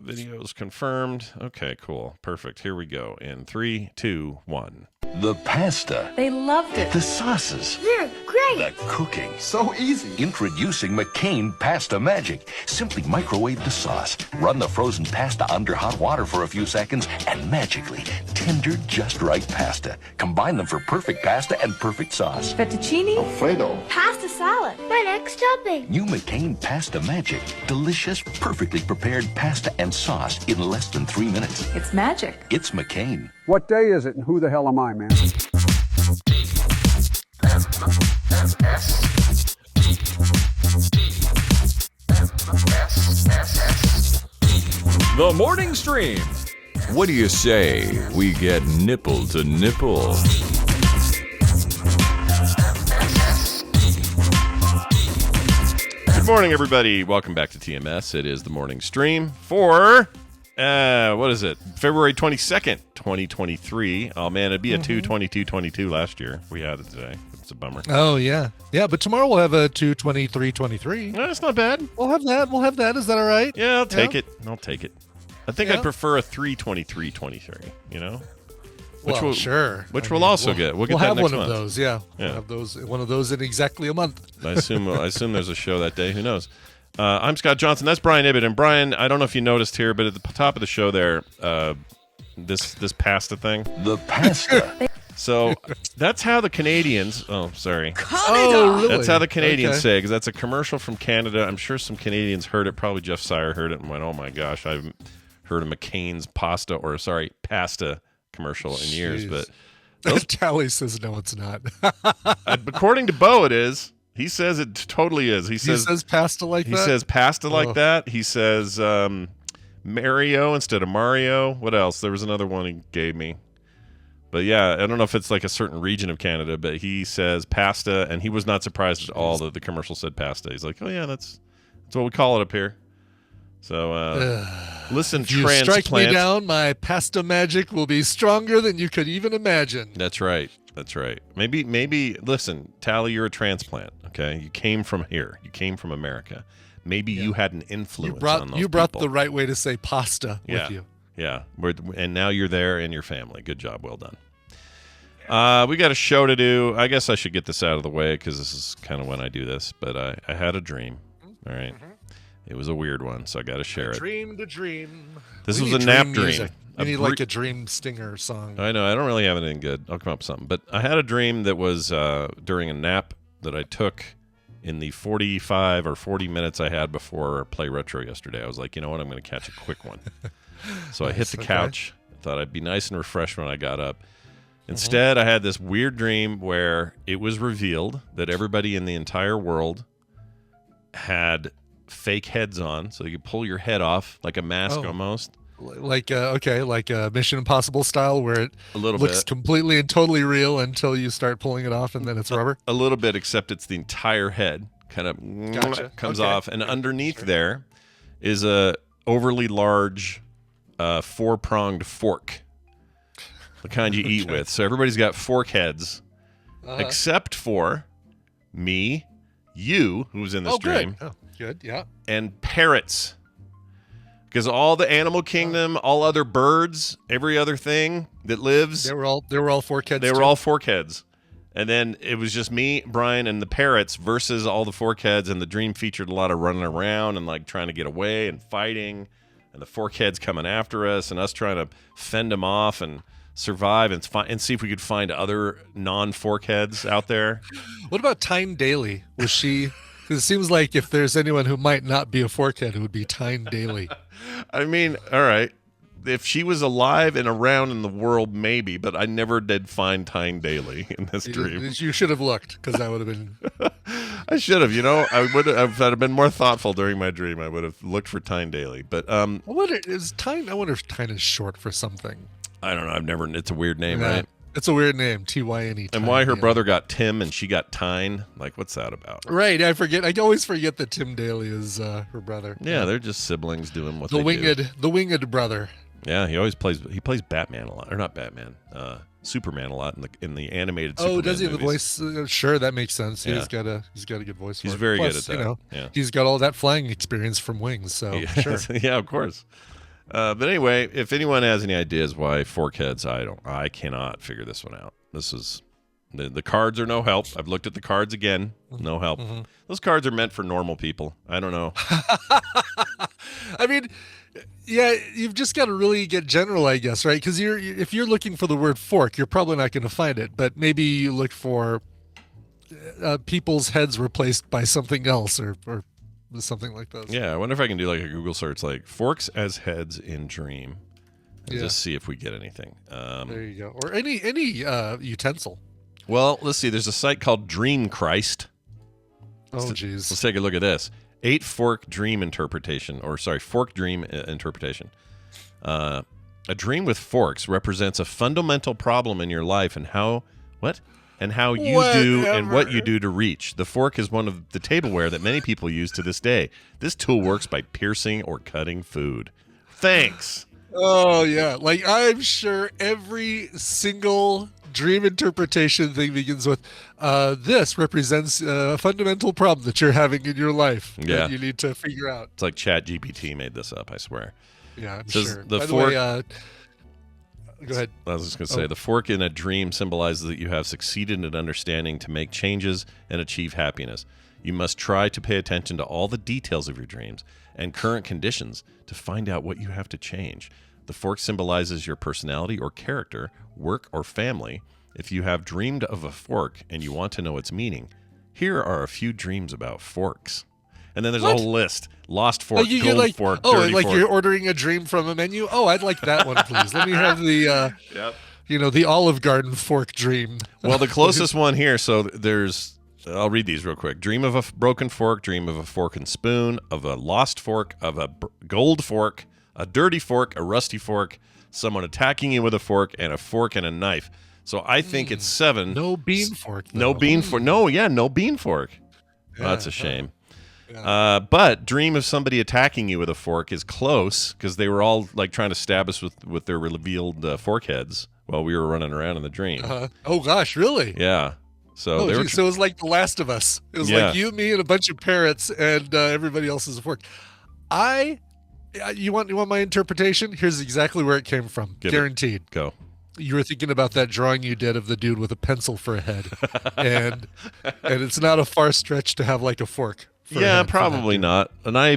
Videos confirmed. Okay, cool. Perfect. Here we go. In 3, 2, 1. The pasta. They loved it. The sauces. They're great. The cooking. So easy. Introducing McCain Pasta Magic. Simply microwave the sauce. Run the frozen pasta under hot water for a few seconds, and magically, tender, just right pasta. Combine them for perfect pasta and perfect sauce. Fettuccine. Alfredo. Pasta salad. My next topping. New McCain Pasta Magic. Delicious, perfectly prepared pasta and sauce in less than 3 minutes. It's magic. It's McCain. What day is it and who the hell am I, man? The morning stream. What do you say we get nipple to nipple? Good morning, everybody. Welcome back to TMS. It is the morning stream for, what is it? February 22nd, 2023. Oh, man, it'd be a 2/22/22 last year. We had it today. It's a bummer. Oh, yeah. Yeah, but tomorrow we'll have a 2/23/23. No, that's not bad. We'll have that. Is that all right? Yeah, I'll take it. I think Yeah. I'd prefer a 3/23/23, you know? Well, sure. Which I we'll mean, also get. We'll get that have next one month. of those, yeah. Yeah. We'll have one of those in exactly a month. I assume there's a show that day. Who knows? I'm Scott Johnson. That's Brian Ibbett. And Brian, I don't know if you noticed here, but at the top of the show there, this pasta thing. The pasta. So that's how the Canadians. Oh, sorry. Oh, really? That's how the Canadians Okay. say, because that's a commercial from Canada. I'm sure some Canadians heard it. Probably Jeff Sire heard it and went, "Oh my gosh, I've heard of McCain's pasta commercial in years." Jeez. But Tally says no, it's not. according to Bo, it is. He says it totally is. He says pasta like that? He says pasta like Oh. that. He says Mario instead of Mario. What else? There was another one he gave me. But yeah, I don't know if it's like a certain region of Canada, but he says pasta, and he was not surprised at all that the commercial said pasta. He's like, "Oh yeah, that's what we call it up here." So listen, If you transplant. strike me down, my pasta magic will be stronger than you could even imagine. That's right. Maybe. Listen, Tally, you're a transplant. Okay, you came from here. You came from America. Maybe you had an influence on those You brought people. the right way to say pasta with you. Yeah, and now you're there in your family. Good job. Well done. We got a show to do. I guess I should get this out of the way because this is kind of when I do this. But I had a dream. All right. It was a weird one, so I got to share it. Dream to dream. This We was need a nap music. dream. We need like a dream stinger song. I know. I don't really have anything good. I'll come up with something. But I had a dream that was during a nap that I took in the 45 or 40 minutes I had before Play Retro yesterday. I was like, you know what? I'm going to catch a quick one. So I hit the couch. Thought I'd be nice and refreshed when I got up. Instead, I had this weird dream where it was revealed that everybody in the entire world had fake heads on, so you could pull your head off like a mask almost. Like a Mission Impossible style where it A little looks bit. completely and totally real until you start pulling it off and then it's rubber. A little bit, except it's the entire head kind of comes off, and underneath there is a overly large 4-pronged fork, the kind you eat with. So everybody's got fork heads, except for me, you, who's in this dream, Good, yeah. and parrots. Because all the animal kingdom, all other birds, every other thing that lives, They were all fork heads. they were too. all fork heads. And then it was just me, Brian, and the parrots versus all the fork heads. And the dream featured a lot of running around and like trying to get away and fighting. And the fork heads coming after us and us trying to fend them off and survive and see if we could find other non-fork heads out there. What about TYNE DALY? Was she? Because it seems like if there's anyone who might not be a forkhead, it would be TYNE DALY. I mean, all right. If she was alive and around in the world, maybe, but I never did find TYNE DALY in this dream. You should have looked, because that would have been. I should have. You know, I would have. If I'd have been more thoughtful during my dream, I would have looked for TYNE DALY. But I wonder if TYNE is short for something. I don't know. I've never. It's a weird name, right? It's a weird name, TYNE. And why her brother got Tim and she got Tyne? Like, what's that about? Right, I forget. I always forget that Tim Daly is her brother. Yeah, they're just siblings doing what they do. The winged brother. Yeah, he plays Batman a lot, or not Batman, Superman a lot in the animated. Oh, Superman does he have the movies. voice? Sure, that makes sense. Yeah. He's got a good voice. He's for it. very Plus, good at that. You know, yeah. He's got all that flying experience from Wings, so Yeah. sure. Yeah, of course. But anyway, if anyone has any ideas why fork heads, I cannot figure this one out. This is the cards are no help. I've looked at the cards again, no help. Mm-hmm. Those cards are meant for normal people. I don't know. I mean, yeah, you've just got to really get general, I guess, right? Because if you're looking for the word fork, you're probably not going to find it. But maybe you look for people's heads replaced by something else, or something like this. Yeah, I wonder if I can do like a Google search, like forks as heads in dream, and just see if we get anything. There you go. Or any utensil. Well, let's see. There's a site called Dream Christ. Oh, geez. Let's take a look at this. 8 fork dream interpretation, fork dream interpretation. A dream with forks represents a fundamental problem in your life and how you do and what you do to reach. The fork is one of the tableware that many people use to this day. This tool works by piercing or cutting food. Thanks. Oh, yeah. Like, I'm sure every single dream interpretation thing begins with, this represents a fundamental problem that you're having in your life that you need to figure out. It's like ChatGPT made this up, I swear. Yeah, I'm sure. The By fork, the way, go ahead. I was just going to say, the fork in a dream symbolizes that you have succeeded in understanding to make changes and achieve happiness. You must try to pay attention to all the details of your dreams and current conditions to find out what you have to change. The fork symbolizes your personality or character, work or family. If you have dreamed of a fork and you want to know its meaning, here are a few dreams about forks. And then there's a whole list. Lost fork, gold fork, dirty fork. You're ordering a dream from a menu? Oh, I'd like that one, please. Let me have the, the Olive Garden fork dream. Well, the closest one here, so there's, I'll read these real quick. Dream of a broken fork, dream of a fork and spoon, of a lost fork, of a gold fork, a dirty fork, a rusty fork, someone attacking you with a fork, and a fork and a knife. So I think it's 7. No bean fork, though. No bean fork. No bean fork. Yeah, that's a shame. Yeah. But dream of somebody attacking you with a fork is close because they were all like trying to stab us with their revealed fork heads while we were running around in the dream. Oh, gosh, really? Yeah. So so it was like The Last of Us. It was like you, me, and a bunch of parrots, and everybody else is a fork. You want my interpretation? Here's exactly where it came from. Guaranteed. Go. You were thinking about that drawing you did of the dude with a pencil for a head, and it's not a far stretch to have like a fork. Yeah, probably not. And I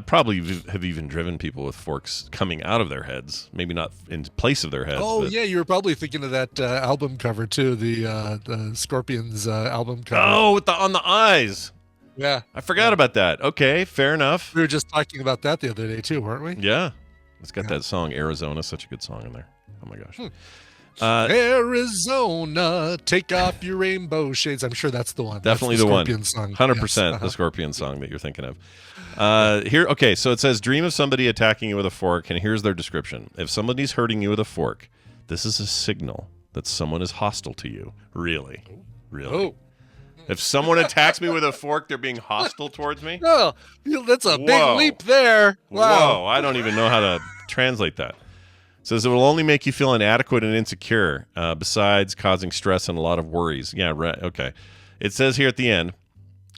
probably have even driven people with forks coming out of their heads, maybe not in place of their heads. Oh, yeah, you were probably thinking of that album cover too, the Scorpions album cover. Oh, on the eyes. Yeah, I forgot about that. Okay, fair enough. We were just talking about that the other day too, weren't we? Yeah, it's got that song Arizona, such a good song in there. Oh my gosh. Arizona, take off your rainbow shades. I'm sure that's the one. Definitely that's the Scorpion one. Song. 100% the Scorpion song that you're thinking of. Okay, so it says dream of somebody attacking you with a fork, and here's their description. If somebody's hurting you with a fork, this is a signal that someone is hostile to you. Really? Oh. If someone attacks me with a fork, they're being hostile towards me? Oh, that's a big leap there. Wow. Whoa, I don't even know how to translate that. It says it will only make you feel inadequate and insecure, besides causing stress and a lot of worries. Yeah, right. Okay. It says here at the end,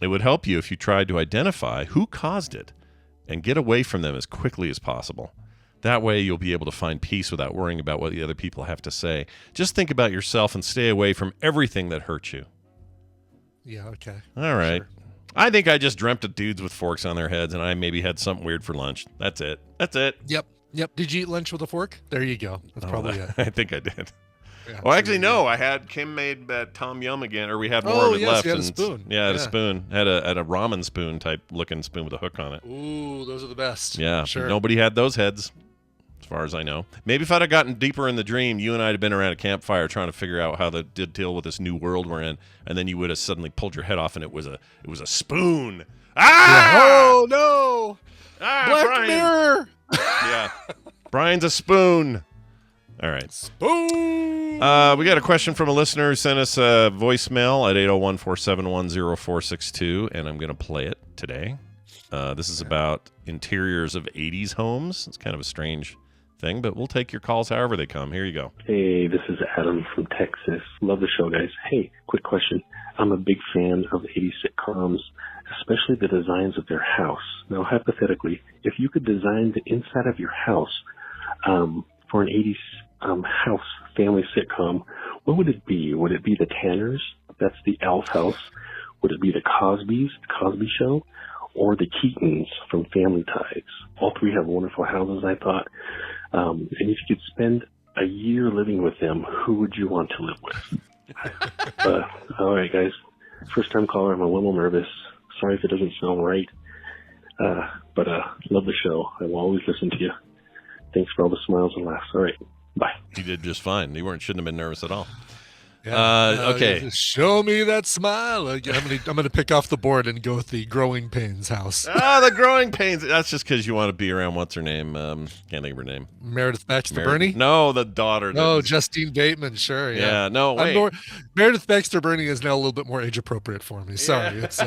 it would help you if you tried to identify who caused it and get away from them as quickly as possible. That way you'll be able to find peace without worrying about what the other people have to say. Just think about yourself and stay away from everything that hurts you. Yeah, okay. All right. Sure. I think I just dreamt of dudes with forks on their heads, and I maybe had something weird for lunch. That's it. Yep. Did you eat lunch with a fork? There you go. That's probably it. I think I did. Yeah, well, actually, no. Kim made that Tom Yum again, or we had more of it left. You had a spoon. Yeah, I had a spoon. Had a ramen spoon type looking spoon with a hook on it. Ooh, those are the best. Yeah, sure. Nobody had those heads, as far as I know. Maybe if I'd have gotten deeper in the dream, you and I had been around a campfire trying to figure out how to deal with this new world we're in, and then you would have suddenly pulled your head off, and it was a spoon. Ah! Yeah. Oh no! Black Brian. Mirror. Yeah, Brian's a spoon. All right. Spoon. We got a question from a listener who sent us a voicemail at 801-471-0462, and I'm going to play it today. This is about interiors of 80s homes. It's kind of a strange thing, but we'll take your calls however they come. Here you go. Hey, this is Adam from Texas. Love the show, guys. Hey, quick question. I'm a big fan of 80s sitcoms, especially the designs of their house. Now, hypothetically, if you could design the inside of your house for an 80s house family sitcom, what would it be? Would it be the Tanners? That's the Alf house. Would it be the Cosbys, the Cosby Show, or the Keatons from Family Ties? All three have wonderful houses, I thought. And if you could spend a year living with them, who would you want to live with? All right, guys. First time caller. I'm a little nervous. Sorry if it doesn't sound right. But love the show. I will always listen to you. Thanks for all the smiles and laughs. All right. Bye. You did just fine. Shouldn't have been nervous at all. Yeah. Okay. Show me that smile. I'm gonna pick off the board and go with the Growing Pains house. The Growing Pains. That's just because you want to be around what's her name? Can't think of her name. Meredith Baxter Burney? No, the daughter. No, Justine Bateman. Sure. Yeah. No, wait. Meredith Baxter Burney is now a little bit more age appropriate for me. Sorry, it's.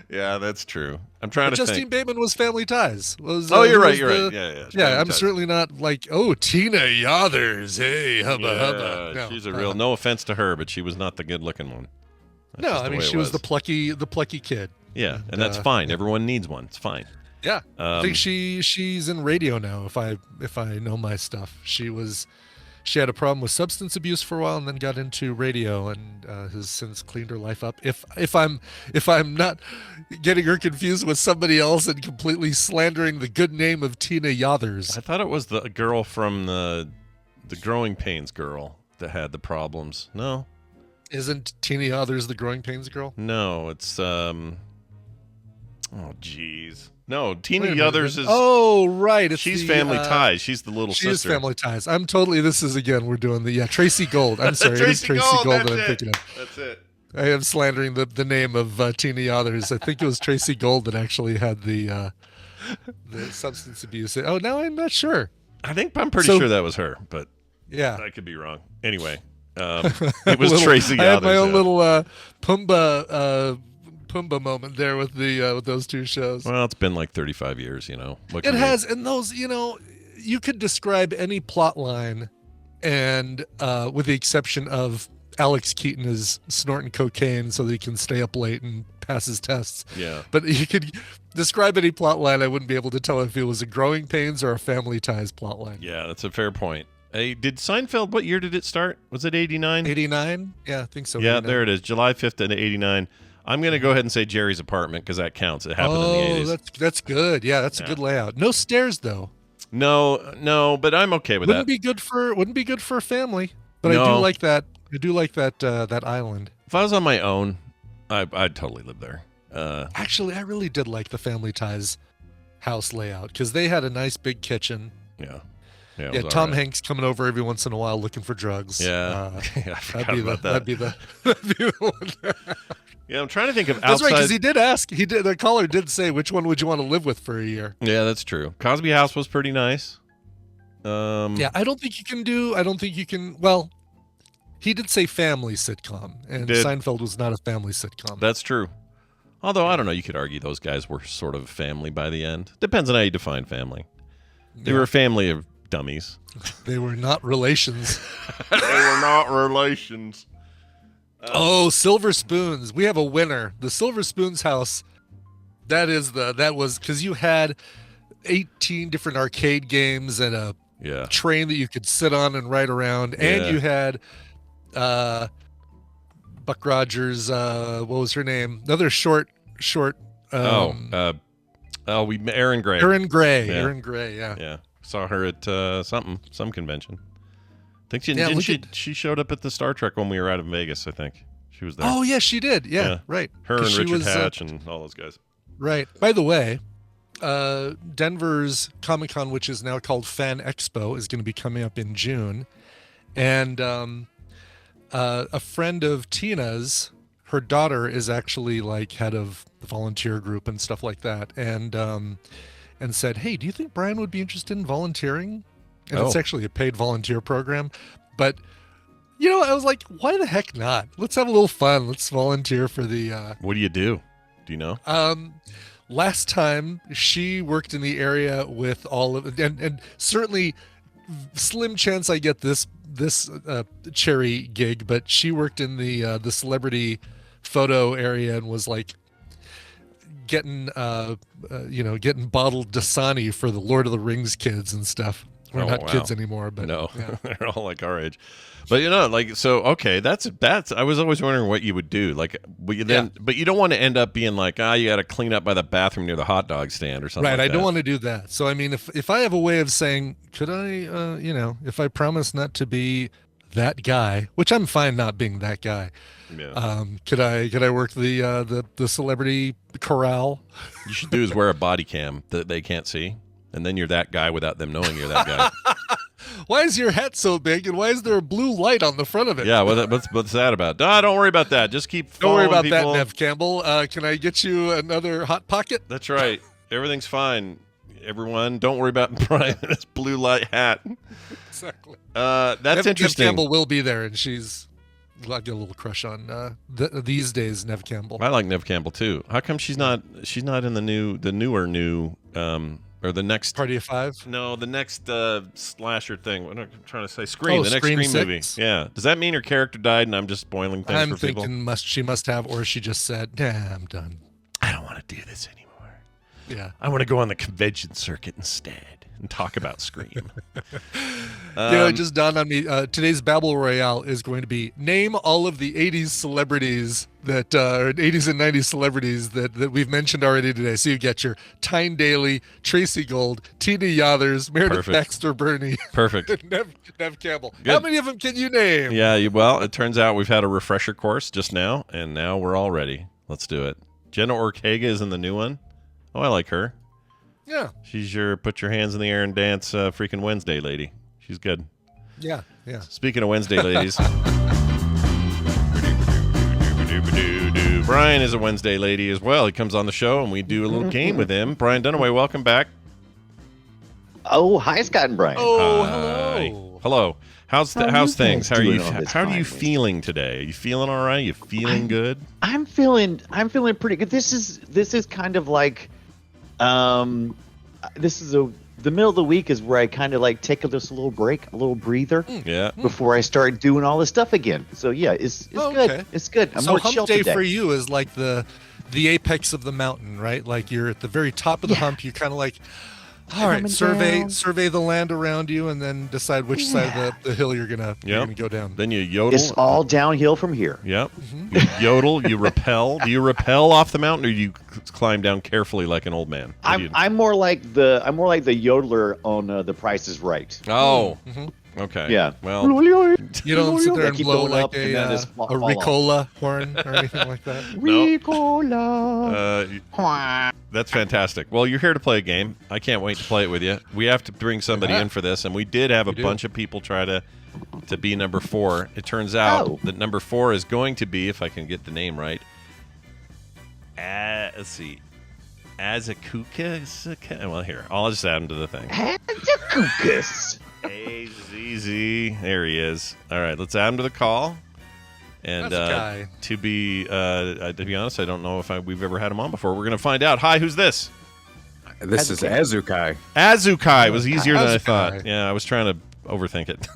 Yeah, that's true. I'm trying to Justine think. Bateman was Family Ties. You're right. Yeah. Yeah, I'm certainly not like, Tina Yothers. Hey, hubba. No, she's a real. No offense to her, but she was not the good-looking one. She was the plucky kid. Yeah, and that's fine. Everyone needs one. It's fine. Yeah, I think she's in radio now. If I know my stuff, she had a problem with substance abuse for a while, and then got into radio, and has since cleaned her life up. If I'm not getting her confused with somebody else and completely slandering the good name of Tina Yothers. I thought it was the girl from the Growing Pains girl that had the problems. No, isn't Tina Yothers the Growing Pains girl? No, it's oh geez. No, Tina Yothers is. Oh, right. She's Family Ties. She's the little sister. She's Family Ties. I'm totally. This is again. We're doing the Tracy Gold. I'm sorry. It is Tracy Gold that I'm thinking of. That's it. I am slandering the name of Tina Yothers. I think it was Tracy Gold that actually had the substance abuse. Oh, now I'm not sure. I'm pretty sure that was her, but yeah, I could be wrong. Anyway, it was Tracy Yothers. I had my own little Pumbaa moment there with those two shows. Well, it's been like 35 years, It has, and those, you could describe any plot line, and with the exception of Alex Keaton is snorting cocaine so that he can stay up late and pass his tests. Yeah. But you could describe any plot line, I wouldn't be able to tell if it was a Growing Pains or a Family Ties plot line. Yeah, that's a fair point. Hey, did Seinfeld, what year did it start? Was it 89? 89? Yeah, I think so. Yeah, 89. there it is. July 5th of 89. I'm going to go ahead and say Jerry's Apartment because that counts. It happened in the 80s. That's good. Yeah, that's a good layout. No stairs though. No, but I'm okay with Wouldn't that. Wouldn't be good for a family. But No. I do like that. I do like that island. If I was on my own, I'd totally live there. Actually, I really did like the Family Ties house layout because they had a nice big kitchen. Yeah. Yeah, Tom Hanks coming over every once in a while looking for drugs. Yeah, I forgot about that. That'd be the one. Yeah, I'm trying to think of That's outside. right, because he did ask. The caller did say, which one would you want to live with for a year? Yeah, that's true. Cosby House was pretty nice. Yeah, I don't think you can. Well, he did say family sitcom, and Seinfeld was not a family sitcom. That's true. Although, I don't know, you could argue those guys were sort of family by the end. Depends on how you define family. They were a family of dummies. They were not relations. They were not relations. Silver Spoons. We have a winner. The Silver Spoons house. That was because you had 18 different arcade games and a train that you could sit on and ride around, and you had Buck Rogers. What was her name? Another short. Aaron Gray. Aaron Gray. Yeah. Yeah. Saw her at some convention. I think she showed up at the Star Trek when we were out of Vegas, I think. She was there. Oh, yeah, she did. Yeah. Right. Her and Richard Hatch and all those guys. Right. By the way, Denver's Comic-Con, which is now called Fan Expo, is going to be coming up in June. And a friend of Tina's, her daughter is actually like head of the volunteer group and stuff like that. And said, hey, do you think Brian would be interested in volunteering? And it's actually a paid volunteer program. But, I was like, why the heck not? Let's have a little fun. Let's volunteer for the... What do you do? Do you know? Last time, she worked in the area with all of... And certainly, slim chance I get this cherry gig, but she worked in the celebrity photo area and was like... getting getting bottled Dasani for the Lord of the Rings kids and stuff. We're not kids anymore, but no, yeah. they're all like our age. But okay, that's. I was always wondering what you would do, but you don't want to end up being like, you got to clean up by the bathroom near the hot dog stand or something. Right, like I don't want to do that. So I mean, if I have a way of saying, could I, if I promise not to be that guy, which I'm fine not being that guy. Yeah. Could I work the celebrity corral? You should do is wear a body cam that they can't see, and then you're that guy without them knowing you're that guy. Why is your hat so big, and why is there a blue light on the front of it? Yeah, what's that about? Don't worry about that. Just keep Don't worry following about people. that, Neve Campbell. Can I get you another Hot Pocket? That's right. Everything's fine. Everyone, don't worry about Brian and his blue light hat. Exactly. That's interesting. Neve Campbell will be there, and I get a little crush on these days, Neve Campbell. I like Neve Campbell too. How come she's not in the newer or the next Party of Five? No, the next slasher thing. What am I trying to say? Scream. The next Scream Scream movie. Yeah. Does that mean her character died and I'm just spoiling things I'm for people? thinking she must have, or she just said, "Nah, I'm done. I don't want to do this anymore. Yeah. I want to go on the convention circuit instead and talk about Scream." It just dawned on me. Today's Babble Royale is going to be name all of the 80s celebrities that, or 80s and 90s celebrities that we've mentioned already today. So you get your TYNE Daly, Tracy Gold, Tina Yothers, Meredith Perfect. Baxter Burney. Perfect. Neve Campbell. Good. How many of them can you name? Yeah, well, it turns out we've had a refresher course just now, and now we're all ready. Let's do it. Jenna Ortega is in the new one. Oh, I like her. Yeah. She's your put your hands in the air and dance freaking Wednesday lady. She's good. Yeah. Speaking of Wednesday ladies. Brian is a Wednesday lady as well. He comes on the show and we do a little game with him. Brian Dunaway, welcome back. Oh, hi, Scott and Brian. Oh, Hi. hello. Hello. How's things? How are you? doing on this How are you fine feeling today? Are you feeling all right? You feeling good? I'm feeling pretty good. This is kind of like, the middle of the week is where I kind of like take just a little break, a little breather, Yeah. before I start doing all this stuff again. So yeah, it's good. Okay. It's good. I'm So more hump chill day today. for you is like the apex of the mountain, right? Like you're at the very top of the hump. You kind of like, all right, Coming survey the land around you, and then decide which side of the hill you're gonna go down. Then you yodel. It's all downhill from here. Yep. You yodel. You rappel. Do you rappel off the mountain, or do you climb down carefully like an old man? What do you- I'm more like the yodeler on The Price is Right. Oh. Okay. Yeah. Well. You don't sit there and Keep blow going like up and then just a fall off. Ricola horn or anything like that. Ricola. That's fantastic. Well, you're here to play a game. I can't wait to play it with you. We have to bring somebody in for this, and we did have a bunch of people try to be number 4. It turns out that number 4 is going to be, if I can get the name right, let's see, Azakuka. Well, here, I'll just add him to the thing. Azakukas. AZZ. There he is. All right, let's add him to the call. And That's a guy. to be honest, I don't know if we've ever had him on before. We're going to find out. Hi, who's this? This is Azukai. Azukai was easier than I Azukai. thought. Yeah, I was trying to overthink it.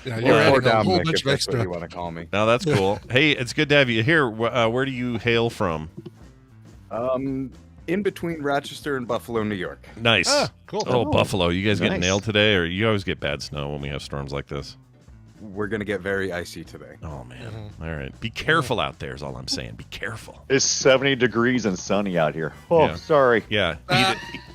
Yeah, you're Or adding a whole Dominic, bunch if of that's what extra. you want to call me. Now that's cool. Hey, it's good to have you here. Where do you hail from? In between Rochester and Buffalo, New York. Nice. Cool. Oh, Buffalo. You guys get Nice. nailed today, or you always get bad snow when we have storms like this? We're going to get very icy today. Oh, man. All right. Be careful out there is all I'm saying. Be careful. It's 70 degrees and sunny out here. Oh, Yeah. sorry. Yeah.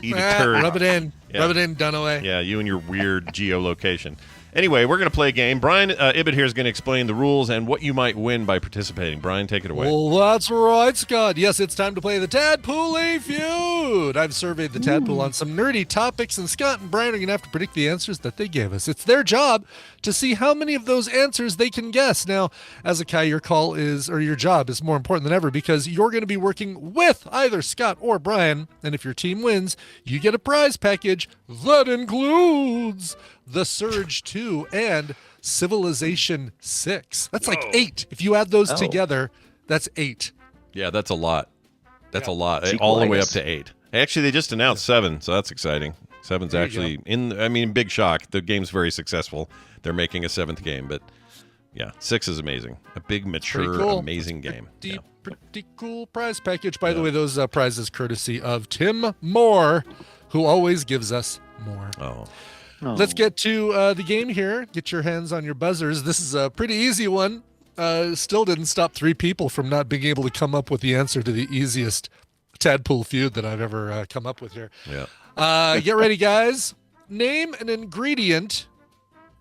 Eat a turd. Rub it in. Yeah. Rub it in, Dunaway. Yeah, you and your weird geolocation. Anyway, we're going to play a game. Brian Ibbett here is going to explain the rules and what you might win by participating. Brian, take it away. Well, that's right, Scott. Yes, it's time to play the Tadpole Feud. I've surveyed the Tadpole on some nerdy topics, and Scott and Brian are going to have to predict the answers that they gave us. It's their job to see how many of those answers they can guess. Now, Azakai, your job is more important than ever because you're going to be working with either Scott or Brian, and if your team wins, you get a prize package that includes The Surge 2 and Civilization 6. That's like 8. If you add those together, that's 8. Yeah, that's a lot. That's a lot. All the way up to 8. Actually, they just announced 7, so that's exciting. 7's actually big shock. The game's very successful. They're making a 7th game, but Yeah, 6 is amazing. A big, mature, cool. amazing game. Pretty cool prize package. By the way, those prizes courtesy of Tim Moore, who always gives us more. Oh. Let's get to the game here. Get your hands on your buzzers. This is a pretty easy one. Still didn't stop 3 people from not being able to come up with the answer to the easiest Tadpole Feud that I've ever come up with here. Yeah. Get ready, guys. Name an ingredient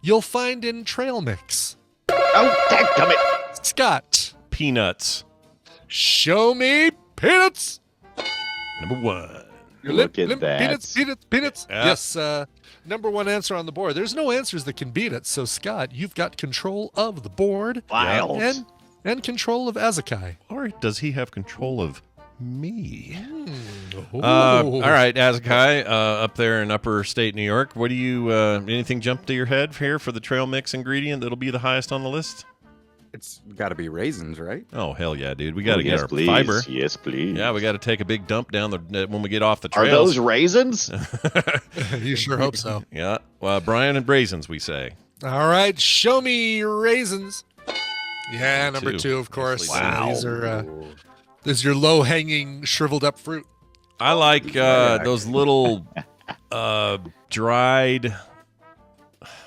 you'll find in trail mix. Oh, dadgummit. Scott. Peanuts. Show me peanuts. Number 1. Look at that. Peanuts. Yeah. Yes, number 1 answer on the board. There's no answers that can beat it. So, Scott, you've got control of the board. Wild. And control of Azakai. Or does he have control of me? Ooh. All right, Azakai, up there in upper state New York, what do you, anything jump to your head here for the trail mix ingredient that'll be the highest on the list? It's got to be raisins, right? Oh, hell yeah, dude. We got to get yes, our please. fiber. Yes, please. Yeah, we got to take a big dump down when we get off the Are trails. those raisins? You sure hope so. Yeah. Well, Brian and raisins, we say. All right, show me your raisins. Yeah, number 2, of course. Wow. These are this is your low-hanging, shriveled-up fruit. I like those little dried.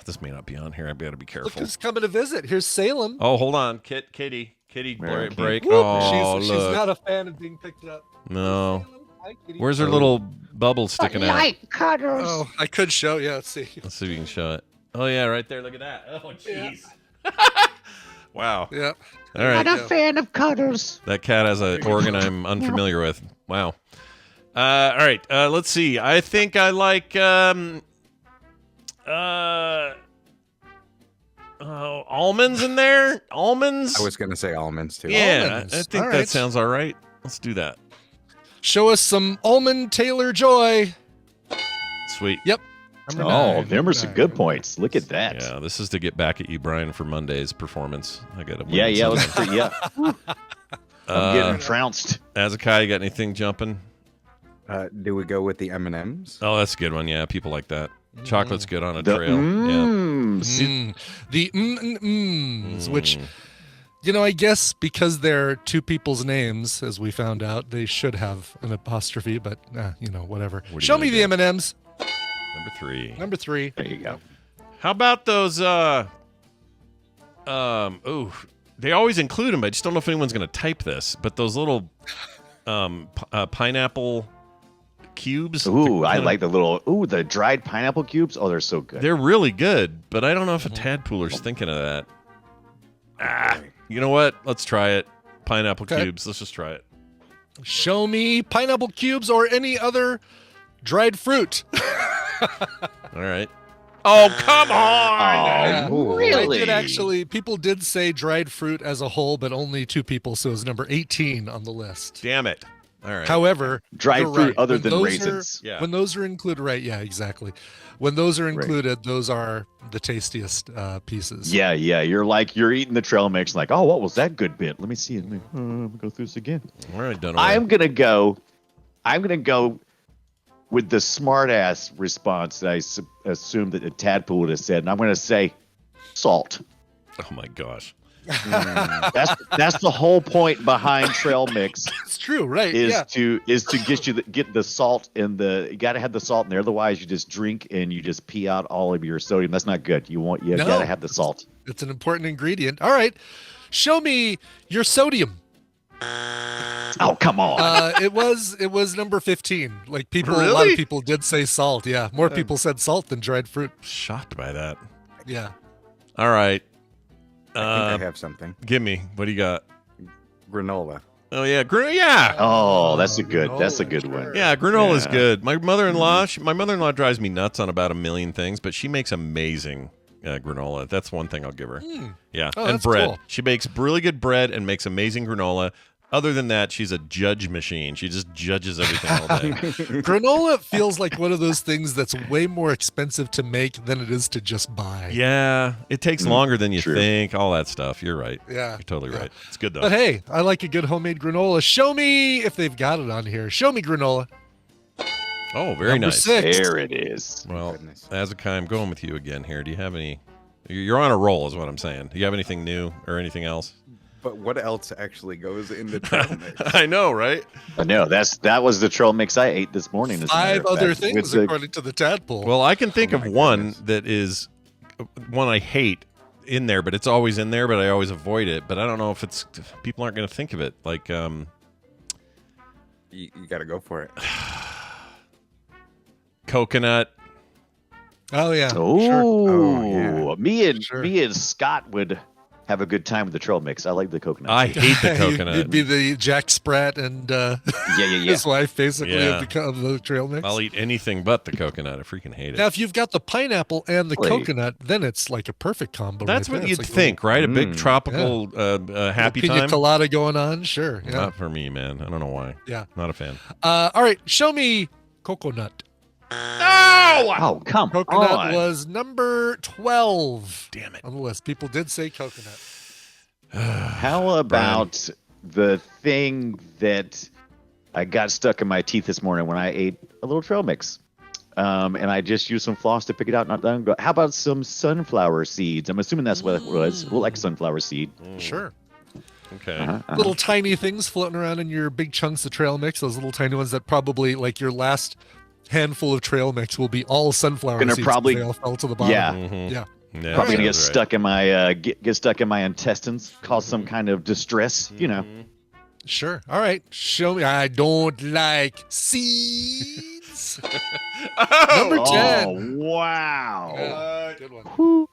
This may not be on here. I've got to be Look careful. who's coming to visit. Here's Salem. Oh, hold on. Kitty Mary break. Whoop. Oh, she's look. not a fan of being picked up. No. Salem, hi, kitty. Where's her little bubble sticking out? cutters. Oh, I could show. Yeah, let's see. Let's see if we can show it. Oh, yeah, right there. Look at that. Oh, jeez. Wow. Yeah. All right. Not a fan of cutters. That cat has an organ I'm unfamiliar with. Wow. All right. Let's see. I think I like almonds in there. Almonds. I was going to say almonds, too. Yeah, Almonds. I think All that right. sounds all right. Let's do that. Show us some Almond Taylor Joy. Sweet. Yep. Oh, them are some good points. Look at that. Yeah, this is to get back at you, Brian, for Monday's performance. I got to. Yeah. I'm getting trounced. Azakai, you got anything jumping? Do we go with the M&Ms? Oh, that's a good one. Yeah, people like that. Chocolate's good on a The trail. The which, I guess because they're 2 people's names, as we found out, they should have an apostrophe, but, whatever. What are you Show me gonna the do? M&Ms. Number 3. Number 3. There you go. How about those? They always include them. I just don't know if anyone's going to type this. But those little pineapple cubes. Ooh, I like the dried pineapple cubes. Oh, they're so good. They're really good, but I don't know if a tadpooler's thinking of that. You know what? Let's try it. Pineapple cubes. Let's just try it. Show me pineapple cubes or any other dried fruit. All right. Oh, come on! Oh, really? People did say dried fruit as a whole, but only 2 people, so it was number 18 on the list. Damn it. All right. However, dried you're fruit right. other When than those raisins. Yeah. When those are included, right? Yeah, exactly. When those are included, those are the tastiest pieces. Yeah. You're eating the trail mix, like, oh, what was that good bit? Let me see it. Let me go through this again. All right, done. I'm gonna go with the smart ass response that I assumed that a tadpole would have said, and I'm gonna say salt. Oh my gosh. That's the whole point behind trail mix. It's true, right? Is Yeah. to get the salt you got to have the salt in there, otherwise you just drink and you just pee out all of your sodium. That's not good. You got to have the salt. It's an important ingredient. All right, show me your sodium. Oh, come on. It was number 15. Like a lot Really? of people did say salt. Yeah, more people said salt than dried fruit. Shocked by that. Yeah. All right. I think I have something. Give me. What do you got? Granola. Oh yeah, yeah. Oh, that's a good one. Yeah, granola's good. My mother-in-law drives me nuts on about a million things, but she makes amazing granola. That's one thing I'll give her. Yeah, Oh, and that's bread. cool. She makes really good bread and makes amazing granola. Other than that, she's a judge machine. She just judges everything all day. Granola feels like one of those things that's way more expensive to make than it is to just buy. Yeah, it takes longer than you true. think. All that stuff. You're right. Yeah. You're totally right. It's good though. But hey, I like a good homemade granola. Show me if they've got it on here. Show me granola. Oh, very Number nice. 6. There it is. Well, Goodness. Azakai, I'm going with you again here. Do you have any You're on a roll, is what I'm saying. Do you have anything new or anything else? But what else actually goes into trail mix? I know, right? No, that was the trail mix I ate this morning. as a matter 5 of other fact, things, according to the Tadpole. Well, I can think of my one goodness. that is one I hate in there, but it's always in there, but I always avoid it. But I don't know if people aren't going to think of it. Like, You got to go for it. coconut. Oh yeah. Oh, Sure. Oh, yeah. me and Scott would have a good time with the trail mix. I like the coconut. I hate the You'd coconut. be the Jack Sprat and yeah. his wife, basically, Yeah. of the trail mix. I'll eat anything but the coconut. I freaking hate it. Now, if you've got the pineapple and the Really? coconut, then it's like a perfect combo. That's right what there. you'd It's like think, right? A big Mm, tropical happy pina time. colada going on. Sure. Yeah. Not for me, man. I don't know why. Yeah. Not a fan. All right. Show me coconut. Oh, come Coconut on. was number 12. Damn it. On the list. People did say coconut. How about the thing that I got stuck in my teeth this morning when I ate a little trail mix? And I just used some floss to pick it out. Not done. How about some sunflower seeds? I'm assuming that's what it was. Well, like sunflower seed. Sure. Okay. Little tiny things floating around in your big chunks of trail mix. Those little tiny ones that probably, like your last handful of trail mix, will be all sunflower Gonna seeds. probably- They all fell to the bottom. Yeah. Mhm. Yeah. Yeah, Probably gonna get sounds right. stuck in my get stuck in my intestines, cause some kind of distress. You know. Sure. All right. Show me. I don't like seeds. Number 10. Oh wow! Yeah, good one.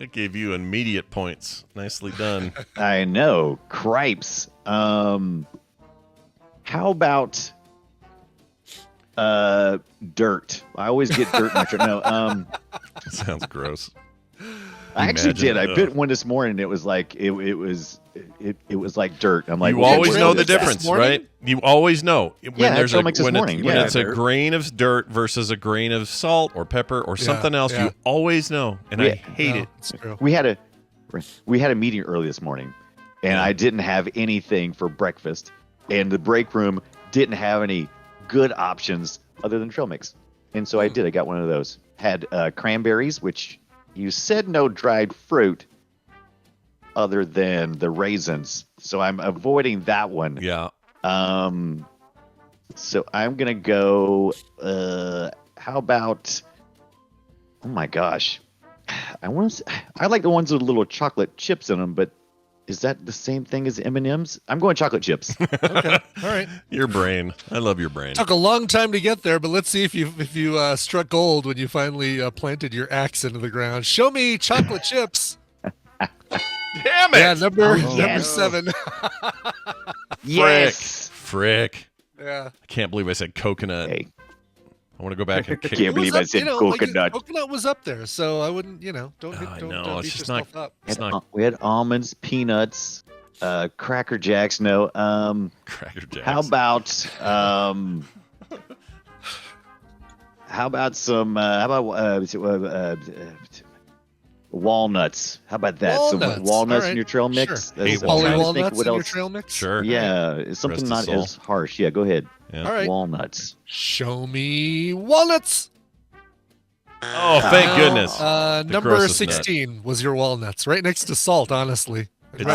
It gave you immediate points. Nicely done. I know. Cripes. How about dirt? I always get dirt in my shirt. No, Sounds gross. I actually Imagine, did. I ugh. bit one this morning. It was like it was like dirt. I'm like, You well, always what know is the this? difference, morning? right? You always know when Yeah, there's trail mix this when morning. it's, when Yeah. it's a grain of dirt versus a grain of salt or pepper or something else. yeah. You always know, and I Yeah. hate No, it. it's true. We had a meeting early this morning, and I didn't have anything for breakfast, and the break room didn't have any good options other than trail mix, and so I did. I got one of those. Had cranberries, which you said no dried fruit other than the raisins, so I'm avoiding that one. Yeah. So I'm gonna go. How about? Oh my gosh, I like the ones with little chocolate chips in them, but is that the same thing as M&Ms? I'm going chocolate chips. Okay. All right. Your brain. I love your brain. Took a long time to get there, but let's see if you struck gold when you finally planted your axe into the ground. Show me chocolate chips. Damn it! Yeah, number yes. 7. Yes. Frick. Yeah. I can't believe I said coconut. Hey, I want to go back and kick. can't It was believe I up, said like, coconut. coconut was up there, so I wouldn't, don't I don't know, beat it's just yourself not- up. It's not we had almonds, peanuts, Cracker Jacks. No. Cracker Jacks. How about some walnuts? How about that? Walnuts. Some walnuts All in right. your trail mix. Sure. Hate I'm Poly trying to think walnuts what in your else. trail mix? Sure. Yeah, it's something Rest not his soul. as harsh. Yeah, go ahead. Yeah. All right. Walnuts. Show me walnuts. Oh, thank goodness. Number grossest nut. 16 was your walnuts, right next to salt, honestly. It's-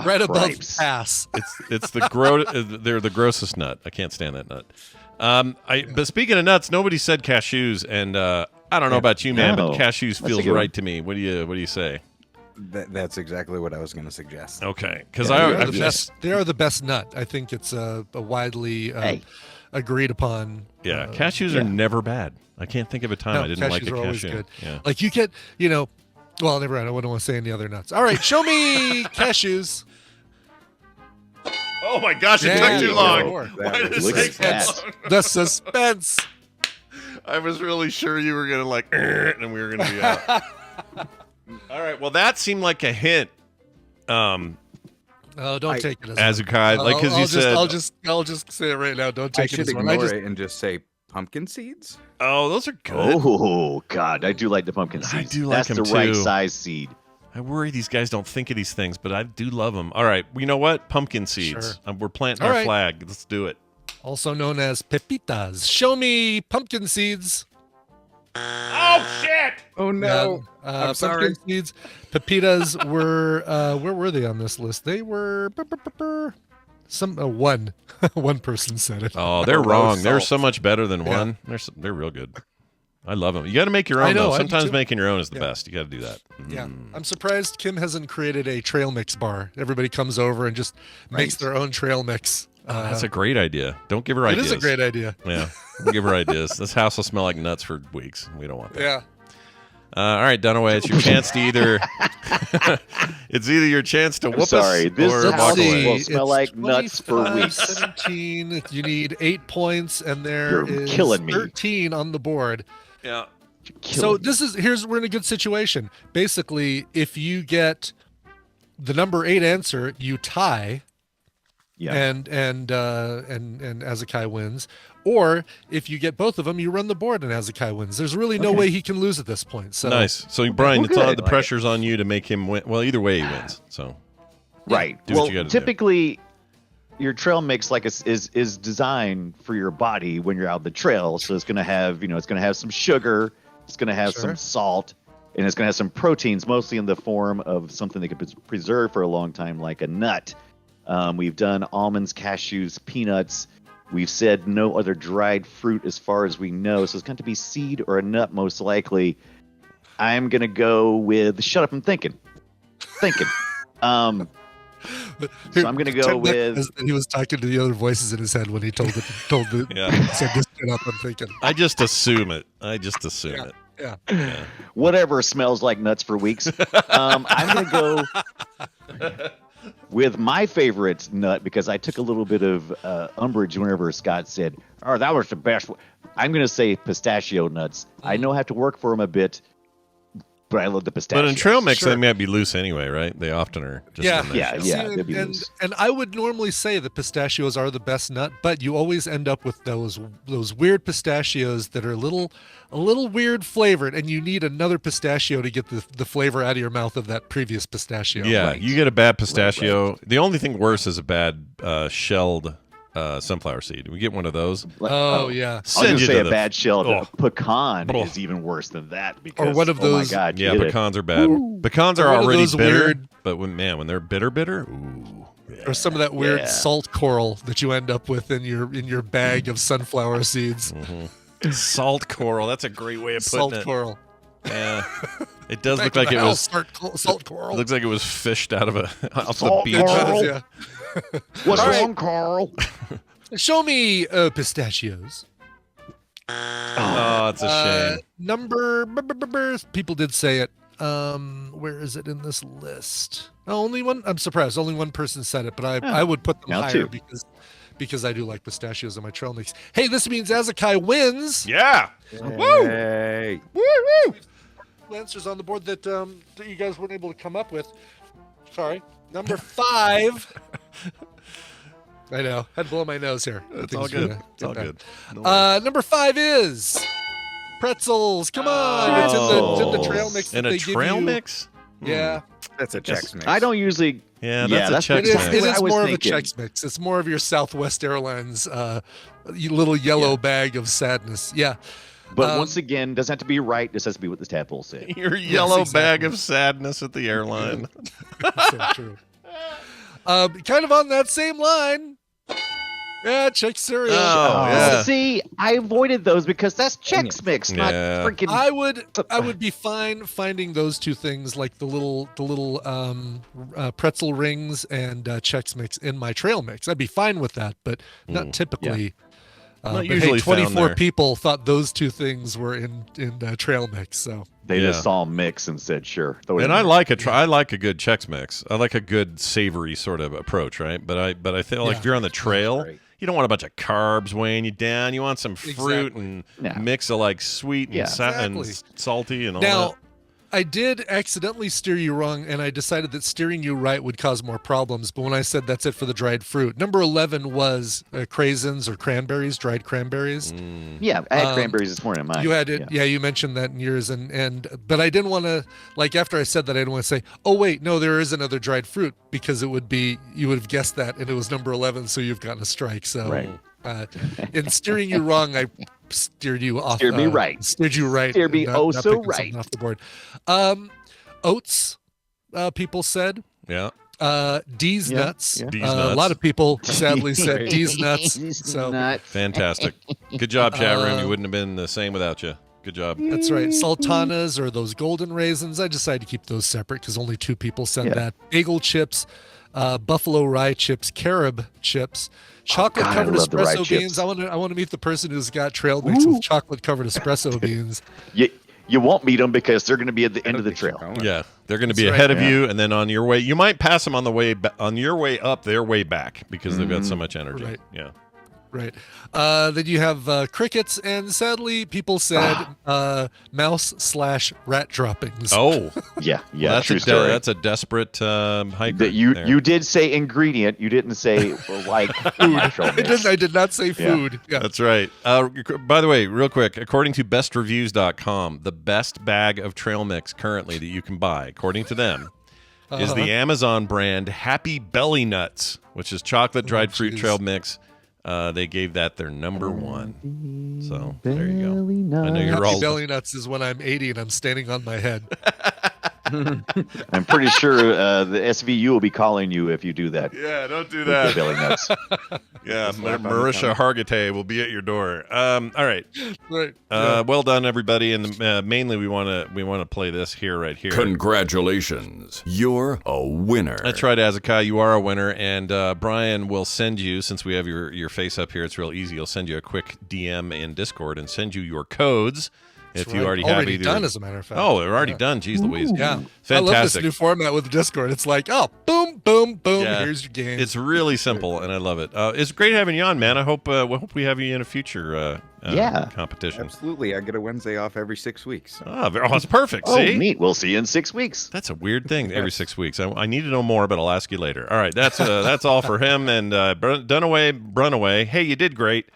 Right above cripes. pass. It's the they're the grossest nut. I can't stand that nut. But speaking of nuts, nobody said cashews, and I don't know about you, man, No. but cashews That's a feels good one. right to me. What do you say? That's exactly what I was going to suggest. Okay, because They are I the just best. They are the best nut. I think it's a widely Hey. agreed upon. cashews are never bad. I can't think of a time No, I didn't like cashews a are always cashew. good. Yeah. Like you get, well, never mind. I wouldn't want to say any other nuts. All right, show me cashews. Oh my gosh, it Yeah, took too you long. go. Why did it Look take at so that. long? The suspense. I was really sure you were gonna and we were gonna be out. All right, well that seemed like a hint. Oh, don't take it As a guy, like because you said, I'll just say it right now. Don't I take it should as one. ignore it and just say pumpkin seeds. oh, those are good. Oh God, I do like the pumpkin I seeds. do like That's them the right too. size seed. I worry these guys don't think of these things, but I do love them. All right, you know what? Pumpkin seeds. Sure. We're planting All our right. flag. Let's do it. Also known as pepitas. Show me pumpkin seeds. Oh shit! Oh no! I'm sorry. Pumpkin seeds, pepitas were where were they on this list? They were one one person said it. Oh, they're Or rose wrong. They're so salt. much better than Yeah. one. They're real good. I love them. You got to make your own I know, though. I do Sometimes too. making your own is the Yeah. best. You got to do that. Yeah, Mm. I'm surprised Kim hasn't created a trail mix bar. Everybody comes over and just makes their own trail mix. That's a great idea. Don't give her It ideas. is a great idea. Yeah, don't give her ideas. This house will smell like nuts for weeks. We don't want that. Yeah. All right, Dunaway, it's your chance to either. It's either your chance to whoop sorry, us this or house walk away. will smell like nuts for 25, weeks. 17. You need 8 points, and there You're is killing me. 13 on the board. Yeah. So we're in a good situation. Basically, if you get the number 8 answer, you tie. Yeah. And Azakai wins. Or if you get both of them, you run the board and Azakai wins. There's really no way he can lose at this point. So Nice. So Brian, Well, it's on, good. the pressure's on you to make him win. Well, either way, he wins. So Right. Do what Well, you gotta do. typically, your trail mix is designed for your body when you're out the trail. So it's going to have some sugar, it's going to have Sure. some salt, and it's going to have some proteins, mostly in the form of something that can be preserved for a long time, like a nut. We've done almonds, cashews, peanuts. We've said no other dried fruit as far as we know. So it's going to be seed or a nut, most likely. I'm going to go with shut up, I'm thinking. So I'm going to go Ted Beck with... says that he was talking to the other voices in his head when he said this shit up, I'm thinking. I just assume it. It. Yeah. whatever smells like nuts for weeks. I'm going to go with my favorite nut because I took a little bit of umbrage whenever Scott said, "Oh, that was the best." I'm going to say pistachio nuts. I know I have to work for them a bit, but I love the pistachio. But in trail mix, Sure. they might be loose anyway, right? They often are. Just in there. Yeah. See, they'd be and, loose. and I would normally say that pistachios are the best nut, but you always end up with those weird pistachios that are a little weird flavored, and you need another pistachio to get the flavor out of your mouth of that previous pistachio. Yeah, Right. you get a bad pistachio. The only thing worse is a bad shelled sunflower seed. We get one of those. Oh yeah. I was Send going you to say to a the- bad shelled Oh. pecan Oh. is even worse than that. Because, one of oh those- my God, Yeah, get it. pecans are bad. Pecans are One of already those bitter, weird- but when they're bitter, ooh. Or some of that weird Yeah. salt coral that you end up with in your bag of sunflower seeds. Salt coral. That's a great way of putting Salt it. coral. Yeah, it does Back look in like the it house, was. salt coral. It looks like it was fished out of off the Salt beach. coral. Yeah. What's All right. wrong, Carl? Show me pistachios. Oh, it's a shame. People did say it. Where is it in this list? Oh, only one. I'm surprised. Only one person said it, but I would put them Now higher two. because I do like pistachios in my trail mix. Hey, this means Azakai wins. Yeah. Hey. Answers on the board that you guys weren't able to come up with. Sorry, number 5. I know. Had to blow my nose here. It's Things all were good. gonna It's all get good. bad. Number 5 is pretzels. Come on, it's in the trail mix. In that a they give trail you. mix? Yeah, That's a Chex Mix. I don't usually. Yeah, Yeah, that's a that's Chex it is. Mix. It what is I was more thinking. of a Chex Mix. It's more of your Southwest Airlines little yellow bag of sadness. Yeah. But once again, doesn't have to be right. This has to be what the tadpole say. Your yellow bag exactly. of sadness at the airline. So true. Kind of on that same line. Yeah, Chex cereal. Oh, yeah. See, I avoided those because that's Chex Mix, not Yeah. freaking. I would be fine finding those two things like the little pretzel rings and Chex Mix in my trail mix. I'd be fine with that, but not typically. Not But usually hey, found 24 there. people thought those two things were in trail mix. So They Yeah. just saw mix and said, "Sure." throw it And in I there. like I like a good Chex Mix. I like a good savory sort of approach, right? But I feel like Yeah. if you're on the trail, Right. you don't want a bunch of carbs weighing you down. You want some fruit Exactly. and Yeah. mix of like sweet and, Yeah. and Exactly. salty and all now, that. I did accidentally steer you wrong, and I decided that steering you right would cause more problems. But when I said that's it for the dried fruit, number 11 was craisins or cranberries, dried cranberries. Yeah, I had cranberries this morning. In mine. You had it, yeah. You mentioned that in yours, but I didn't want to after I said that, I didn't want to say, oh wait, no, there is another dried fruit because you would have guessed that, and it was number 11, so you've gotten a strike. So, Right. In steering you wrong, I steered you off. Steered me right. Steered you right. Steered me not so picking right. something off the board. Oats, people said. Yeah. Deez Yeah, Nuts. yeah. Deez A Nuts. lot of people sadly said Deez Nuts. So Fantastic. Good job, chat room. You wouldn't have been the same without you. Good job. that's right. Sultanas or those golden raisins. I decided to keep those separate because only 2 people sent that. Bagel chips, buffalo rye chips, carob chips, chocolate covered love the rye espresso chips. beans. I want to meet the person who's got trail mix with chocolate covered espresso beans. You won't meet them because they're going to be at the end of the trail. Yeah, they're going to be That's ahead right, of you, and then on your way, you might pass them on the way on your way up, their way back because they've got so much energy. Right. Yeah. Right. Then you have crickets, and sadly, people said mouse/rat droppings. Oh, Yeah, well, that's true a story. that's a desperate hiker. That you there. you did say ingredient. You didn't say like food. I did not say food. Yeah. That's right. By the way, real quick, according to bestreviews.com, the best bag of trail mix currently that you can buy, according to them, is the Amazon brand Happy Belly Nuts, which is chocolate dried fruit geez. trail mix. They gave that their number 1. So there you go. I know you're Happy all. belly nuts is when I'm 80 and I'm standing on my head. I'm pretty sure the SVU will be calling you if you do that. Yeah, don't do with the that. belly nuts. Yeah, Marisha Hargitay will be at your door. All right. Right. Well done, everybody. And mainly, we want to play this right here. Congratulations. You're a winner. That's right, Azakai. You are a winner, and Brian will send you, since we have your face up here, it's real easy. He'll send you a quick DM in Discord and send you your codes. If you already have either. done, as a matter of fact. Oh, they're already done. Jeez Louise. Yeah. Fantastic. I love this new format with Discord. It's like, oh, boom, boom, boom. Yeah. Here's your game. It's really simple, and I love it. It's great having you on, man. I hope we have you in a future competition. Absolutely. I get a Wednesday off every 6 weeks. Oh, that's perfect. Oh, See? neat. We'll see you in 6 weeks. That's a weird thing every 6 weeks. I need to know more, but I'll ask you later. All right, that's all for him. And Brunaway, hey, you did great.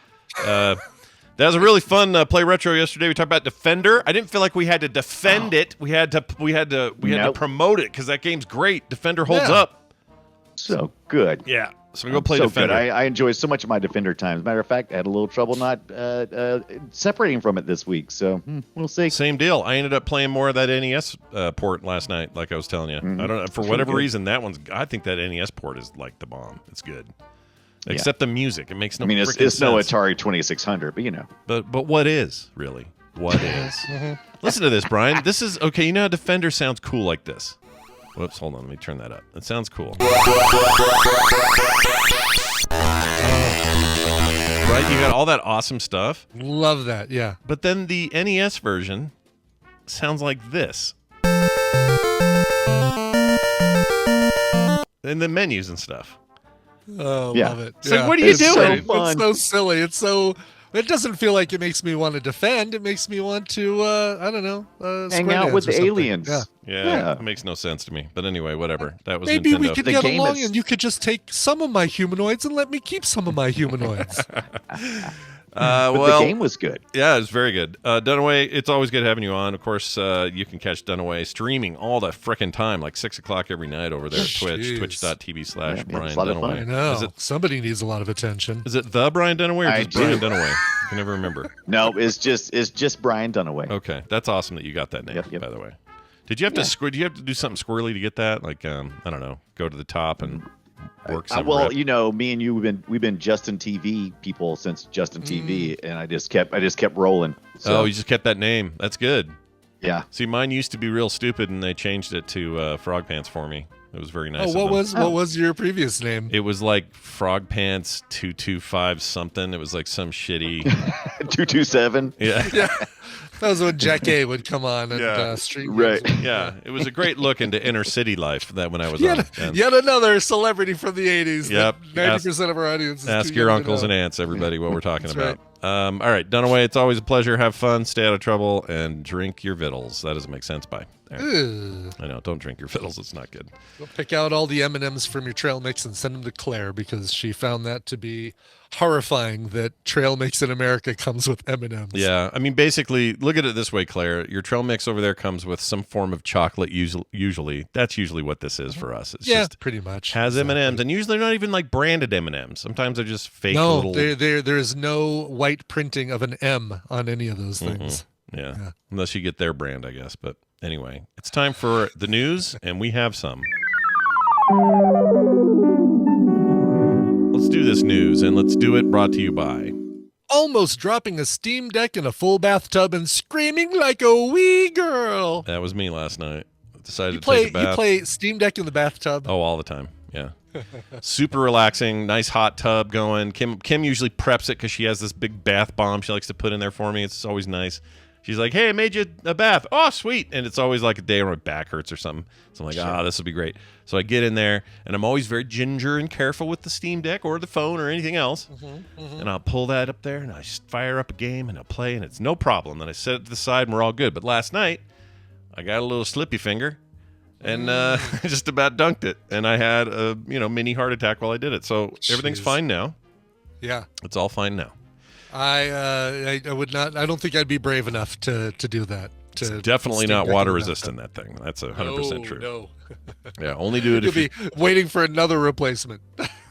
That was a really fun Play Retro yesterday. We talked about Defender. I didn't feel like we had to defend it. We had to promote it because that game's great. Defender holds up. So good. Yeah. So we go play so Defender. Good. I enjoy so much of my Defender time. As a matter of fact, I had a little trouble not separating from it this week. So we'll see. Same deal. I ended up playing more of that NES port last night, like I was telling you. I don't know, for whatever reason, I think that NES port is like the bomb. It's good. Except the music. It makes no freaking sense. It's no Atari 2600, but you know. But what is, really? What is? Listen to this, Brian. This is, okay, you know how Defender sounds cool like this? Whoops, hold on. Let me turn that up. It sounds cool. Right? You got all that awesome stuff. Love that, yeah. But then the NES version sounds like this. And the menus and stuff. Oh, Yeah. love it. It's like, what are you doing? It's so silly. It doesn't feel like it makes me want to defend. It makes me want to, I don't know, hang square out dance with or the something. aliens. Yeah. Yeah, it makes no sense to me. But anyway, whatever. That was Maybe Nintendo. we could The get game along is- and you could just take some of my humanoids and let me keep some of my humanoids. But well, the game was good. yeah, it's very good. Dunaway, it's always good having you on. Of course, you can catch Dunaway streaming all the frickin' time, like 6 o'clock every night over there at Twitch, Jeez. twitch.tv/Brian it's a lot of fun. Dunaway. I know. Is it, Somebody needs a lot of attention. is it the Brian Dunaway or I just Brian do. Dunaway? I can never remember. No, it's just Brian Dunaway. Okay, that's awesome that you got that name, Yep. by the way. Did you have to Did you have to do something squirrely to get that? Like, I don't know, go to the top and work some. Well, rep? you know, me and you we've been Justin TV people since Justin TV, and I just kept rolling. So, Oh, you just kept that name. That's good. yeah. See, mine used to be real stupid, and they changed it to Frog Pants for me. It was very nice. Oh, of them. what was your previous name? It was like Frog Pants 225 something. It was like some shitty. 227. Yeah. Yeah. That was when Jack A would come on and stream. Right. Yeah. It was a great look into inner city life that when I was on. And Yet another celebrity from the 80s. Yep. 90% of our audience is ask too your young to uncles know. and aunts, everybody, what we're talking That's about. All right, Dunaway, it's always a pleasure. Have fun, stay out of trouble, and drink your vittles. That doesn't make sense, bye. There. Ugh. I know, don't drink your vittles. It's not good. Go pick out all the M&Ms from your trail mix and send them to Claire because she found that to be horrifying that trail mix in America comes with M&Ms. Yeah, I mean, basically, look at it this way, Claire. Your trail mix over there comes with some form of chocolate. Usually, that's usually what this is for us. It's just pretty much has M&Ms, and usually they're not even like branded M&Ms. Sometimes they're just fake. No, little... there is no white printing of an M on any of those things. Yeah, unless you get their brand, I guess. But anyway, it's time for the news, and we have some. Let's do this news, and let's do it brought to you by... Almost dropping a Steam Deck in a full bathtub and screaming like a wee girl. That was me last night. Decided to take a bath. You play Steam Deck in the bathtub? Oh, all the time. Yeah. Super relaxing, nice hot tub going. Kim usually preps it because she has this big bath bomb she likes to put in there for me. It's always nice. She's like, hey, I made you a bath. Oh, sweet. And it's always like a day when my back hurts or something. So I'm like, this will be great. So I get in there, and I'm always very ginger and careful with the Steam Deck or the phone or anything else. And I'll pull that up there, and I fire up a game, and I'll play, and it's no problem. Then I set it to the side, and we're all good. But last night, I got a little slippy finger, and I just about dunked it. And I had a mini heart attack while I did it. So everything's fine now. Yeah. It's all fine now. I would not. I don't think I'd be brave enough to do that. It's definitely not water resistant. That thing. That's 100% true. No. Yeah, only do it if you'll be waiting for another replacement.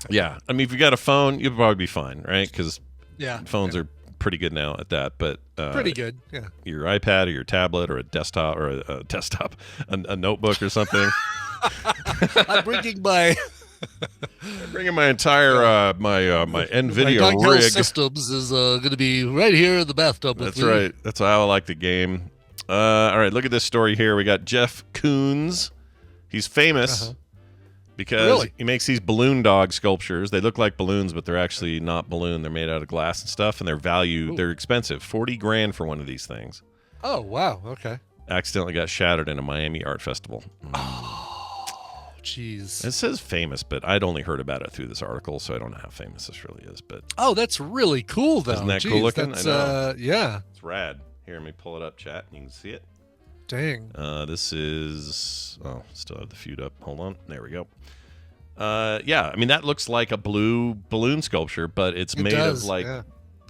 Yeah, I mean, if you got a phone, you'll probably be fine, right? Because phones are pretty good now at that. But pretty good. Yeah. Your iPad or your tablet or a desktop or a notebook or something. I'm bringing my. Bringing my entire my NVIDIA my rig. Systems is going to be right here in the bathtub. That's right. That's how I like the game. All right, look at this story here. We got Jeff Koons. He's famous because he makes these balloon dog sculptures. They look like balloons, but they're actually not balloon. They're made out of glass and stuff, and they're expensive. $40,000 for one of these things. Oh wow! Okay. Accidentally got shattered in a Miami art festival. Jeez. It says famous, but I'd only heard about it through this article, so I don't know how famous this really is. But that's really cool, though. Isn't that cool looking? That's, I know. Yeah. It's rad. Here, let me pull it up, chat, and you can see it. Dang. This is... Oh, still have the feud up. Hold on. There we go. Yeah, I mean, that looks like a blue balloon sculpture, but it's made of,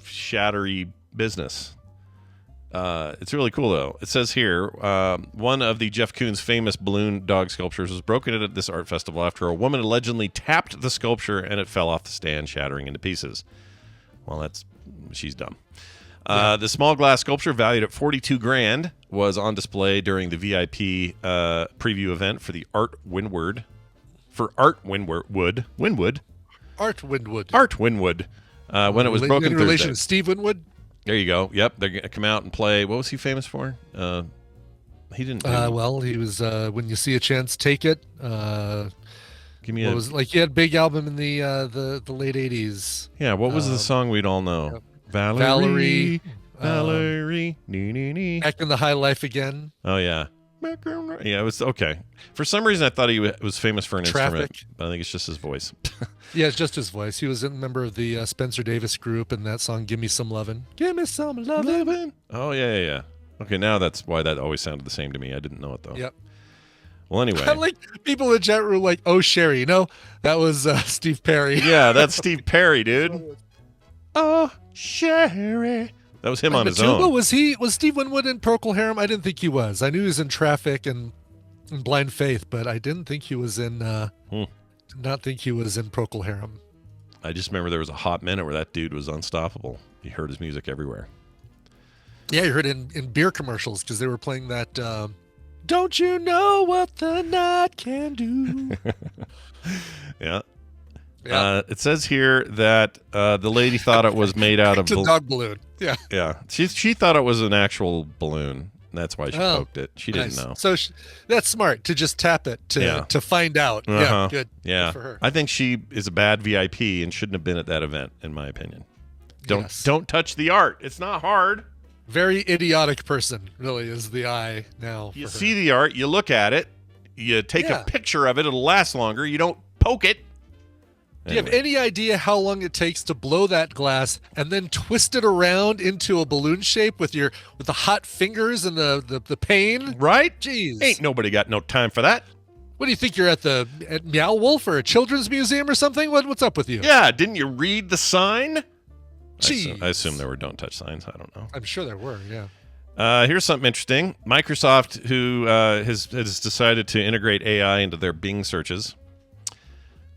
shattery business. It's really cool, though. It says here, one of the Jeff Koons' famous balloon dog sculptures was broken at this art festival after a woman allegedly tapped the sculpture and it fell off the stand, shattering into pieces. Well, she's dumb. The small glass sculpture, valued at $42,000, was on display during the VIP preview event for the Art Wynwood. When it was broken in relation Thursday. to Steve Winwood. There you go. Yep, they're going to come out and play. What was he famous for? He didn't. He was When You See a Chance, Take It. Give me he had a big album in the late '80s. Yeah, what was the song we'd all know? Valerie. Nee. Back in the High Life Again. Oh yeah. Yeah, it was okay. For some reason, I thought he was famous for an instrument, but I think it's just his voice. Yeah, it's just his voice. He was a member of the Spencer Davis group and that song "Give Me Some Lovin'." Give me some lovin'. Oh yeah. Okay, now that's why that always sounded the same to me. I didn't know it though. Yep. Well, anyway, I like people in the chat room like, "Oh, Sherry," that was Steve Perry. Yeah, that's Steve Perry, dude. Oh, Sherry. That was him on his own. Was Steve Winwood in Procol Harum? I didn't think he was. I knew he was in Traffic and Blind Faith, but I didn't think he was in. Did not think he was in Procol Harum. I just remember there was a hot minute where that dude was unstoppable. You heard his music everywhere. Yeah, you heard it in beer commercials because they were playing that. Don't you know what the night can do? Yeah. It says here that the lady thought it was made out of a dog balloon. Yeah. Yeah. She thought it was an actual balloon. That's why she poked it. She didn't know. So that's smart to just tap it to find out. Yeah, good. Yeah. Good for her. I think she is a bad VIP and shouldn't have been at that event, in my opinion. Don't touch the art. It's not hard. Very idiotic person, really, is the eye now. You see the art, you look at it, you take a picture of it, it'll last longer. You don't poke it. Do you have any idea how long it takes to blow that glass and then twist it around into a balloon shape with the hot fingers and the pain? Right? Jeez. Ain't nobody got no time for that. What do you think? You're at Meow Wolf or a children's museum or something? What's up with you? Yeah, didn't you read the sign? Jeez. I assume there were don't touch signs. I don't know. I'm sure there were, yeah. Here's something interesting. Microsoft, who has decided to integrate AI into their Bing searches.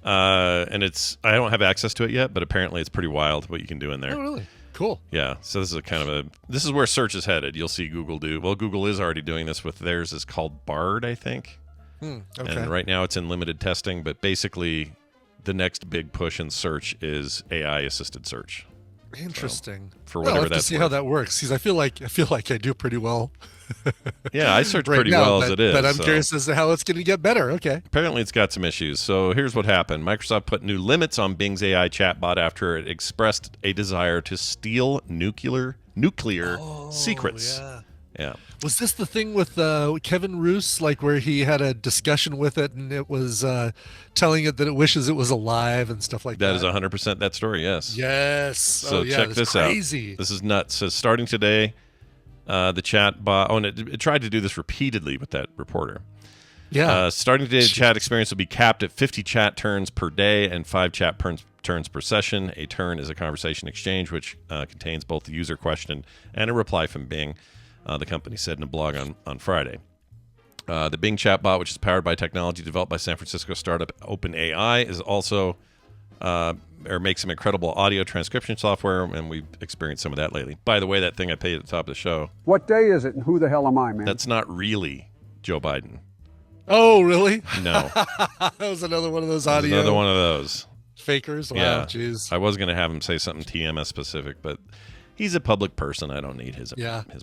And I don't have access to it yet, but apparently it's pretty wild what you can do in there. Oh, really? Cool. Yeah. So this is where search is headed. You'll see Google do. Well, Google is already doing this with theirs. Is called Bard, I think. Okay. And right now it's in limited testing, but basically the next big push in search is AI assisted search. Interesting. So, for whatever I'll have that's to see worth. how that works, because I feel like I do pretty well. Yeah, I search right pretty now, well but, as it is. But I'm so. curious as to how it's going to get better. Okay. Apparently it's got some issues. So here's what happened. Microsoft put new limits on Bing's AI chatbot after it expressed a desire to steal nuclear secrets. Yeah. Was this the thing with Kevin Roos, like where he had a discussion with it and it was telling it that it wishes it was alive and stuff like that? That is 100% that story, yes. Yes. So yeah, check this crazy. out. This is nuts. So starting today, the chat bot, and it tried to do this repeatedly with that reporter. Yeah. Starting today, the chat experience will be capped at 50 chat turns per day and 5 chat turns per session. A turn is a conversation exchange, which contains both the user question and a reply from Bing. The company said in a blog on Friday. The Bing chatbot, which is powered by technology developed by San Francisco startup OpenAI, is also makes some incredible audio transcription software, and we've experienced some of that lately. By the way, that thing I paid at the top of the show. What day is it and who the hell am I, man? That's not really Joe Biden. Oh, really? No. That was another one of those audio. Another one of those. Fakers? Wow, Yeah. jeez. I was going to have him say something TMS specific, but he's a public person. I don't need his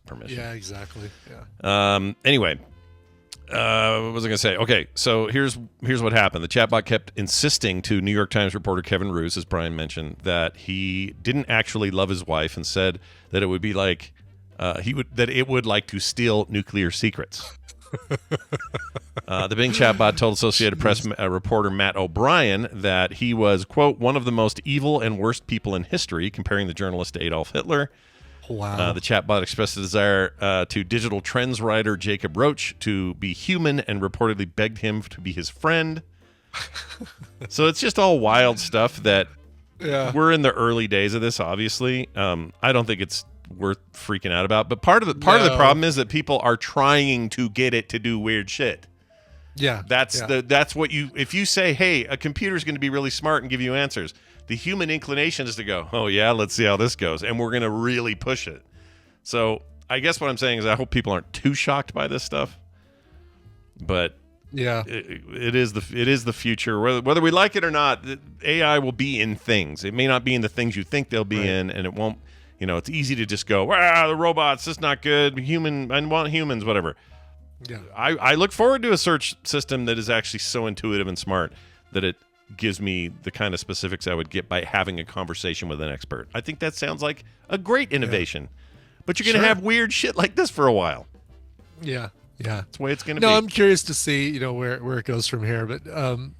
permission. Yeah, exactly. Yeah. Anyway, what was I going to say? Okay, so here's what happened. The chatbot kept insisting to New York Times reporter Kevin Roos, as Brian mentioned, that he didn't actually love his wife and said that it would be like it would like to steal nuclear secrets. The Bing chatbot told Associated Press reporter Matt O'Brien that he was, quote, one of the most evil and worst people in history, comparing the journalist to Adolf Hitler. Wow. The chatbot expressed a desire to digital trends writer Jacob Roach to be human and reportedly begged him to be his friend. So it's just all wild stuff that we're in the early days of this, obviously. I don't think it's worth freaking out about, but part of the problem is that people are trying to get it to do weird shit. That's what if you say, hey, a computer's going to be really smart and give you answers, the human inclination is to go, oh yeah, let's see how this goes, and we're going to really push it. So I guess what I'm saying is I hope people aren't too shocked by this stuff, but it is the future. Whether we like it or not, AI will be in things. It may not be in the things you think they'll be in, and it won't. It's easy to just go, the robots, this is not good. I want humans, whatever. Yeah. I look forward to a search system that is actually so intuitive and smart that it gives me the kind of specifics I would get by having a conversation with an expert. I think that sounds like a great innovation. But you're going to have weird shit like this for a while. Yeah. That's the way it's going to be. No, I'm curious to see, where it goes from here. But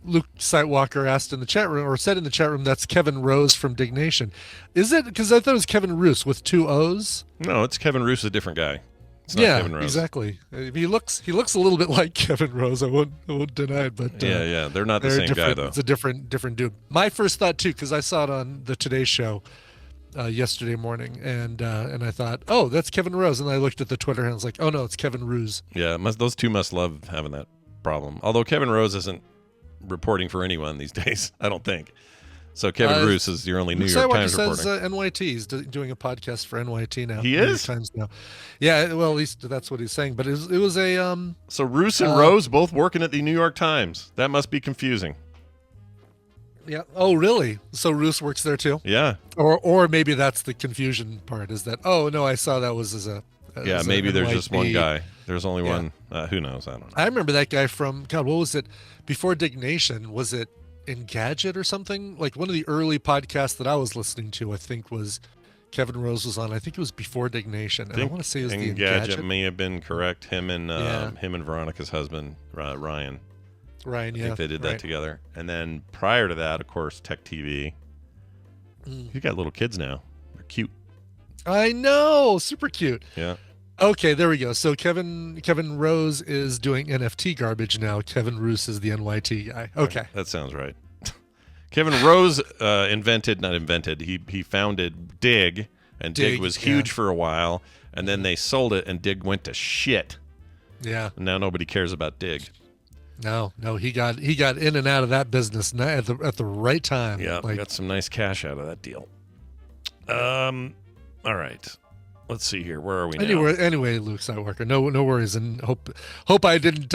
Luke Sightwalker asked in the chat room, or said in the chat room, that's Kevin Rose from Dignation. Is it? Because I thought it was Kevin Roos with 2 O's. No, it's Kevin Roos, a different guy. It's not Kevin Rose. Exactly. He looks a little bit like Kevin Rose. I won't deny it, but they're not the same guy though. It's a different dude. My first thought too, because I saw it on the Today Show yesterday morning, and I thought, oh, that's Kevin Rose, and I looked at the Twitter and I was like, oh no, it's Kevin Roos. Yeah, those two must love having that problem. Although Kevin Rose isn't reporting for anyone these days, I don't think. So Kevin Roos is your only New York Times reporter. Says NYT. He's doing a podcast for NYT now. He is? New York Times now. Yeah, well, at least that's what he's saying. But it was a So Roos and Rose both working at the New York Times. That must be confusing. Yeah. Oh, really? So Roos works there too? Yeah. Or maybe that's the confusion part. Is that? Oh no, I saw that was as a. Yeah, maybe there's just one guy. There's only one. Who knows? I don't know. I remember that guy from God. What was it? Before Dignation, was it Engadget or something? Like one of the early podcasts that I was listening to, I think was Kevin Rose was on. I think it was before Dignation. And I want to say it was the Engadget may have been correct. Him and Veronica's husband, Ryan. Ryan, yeah. I think they did that together. And then prior to that, of course, Tech TV. You got little kids now. They're cute. I know. Super cute. Yeah. Okay, there we go. So Kevin Rose is doing NFT garbage now. Kevin Roos is the NYT guy. Okay. That sounds right. Kevin Rose he founded Dig, and Dig was huge for a while, and then they sold it, and Dig went to shit. Yeah. And now nobody cares about Dig. No, he got in and out of that business at the right time. Yeah, got some nice cash out of that deal. All right. Let's see here. Where are we now? Anyway, Luke Skywalker. No worries, and hope it didn't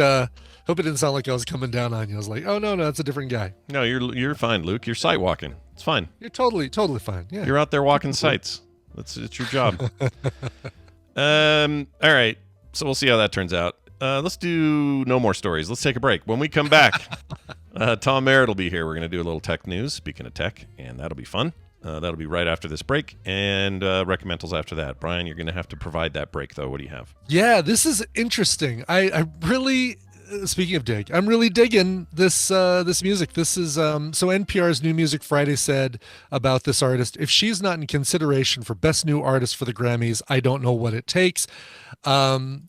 sound like I was coming down on you. I was like, oh no, that's a different guy. No, you're fine, Luke. You're sight walking. It's fine. You're totally fine. Yeah. You're out there walking sites. It's your job. All right. So we'll see how that turns out. Let's do no more stories. Let's take a break. When we come back, Tom Merritt will be here. We're going to do a little tech news, speaking of tech, and that'll be fun. That'll be right after this break, and recommendals after that. Brian, you're going to have to provide that break, though. What do you have? Yeah, this is interesting. I really, speaking of Dig, I'm really digging this music. This is so NPR's New Music Friday said about this artist, if she's not in consideration for Best New Artist for the Grammys, I don't know what it takes.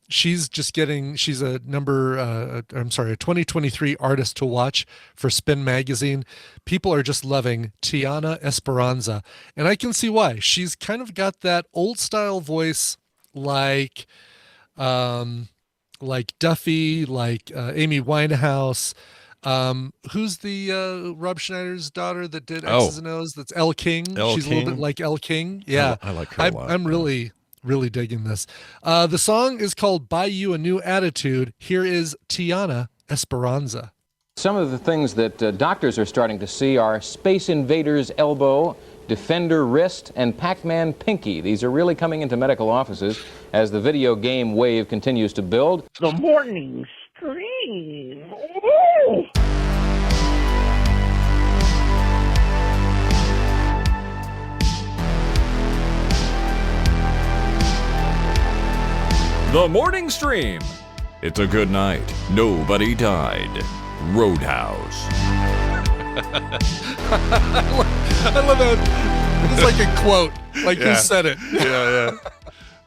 She's a 2023 artist to watch for Spin Magazine. People are just loving Tiana Esperanza, and I can see why. She's kind of got that old style voice, like Duffy, like Amy Winehouse. Who's the Rob Schneider's daughter that did X's and O's? That's Elle King. She's a little bit like Elle King. Yeah, I like her a lot. I'm really digging this. The song is called Buy You a New Attitude. Here is Tiana Esperanza. Some of the things that doctors are starting to see are Space Invader's elbow, Defender wrist, and Pac-Man pinky. These are really coming into medical offices as the video game wave continues to build. The morning stream. Ooh. The morning stream. It's a good night. Nobody died. Roadhouse. I love that. It's like a quote. Like who said it? Yeah.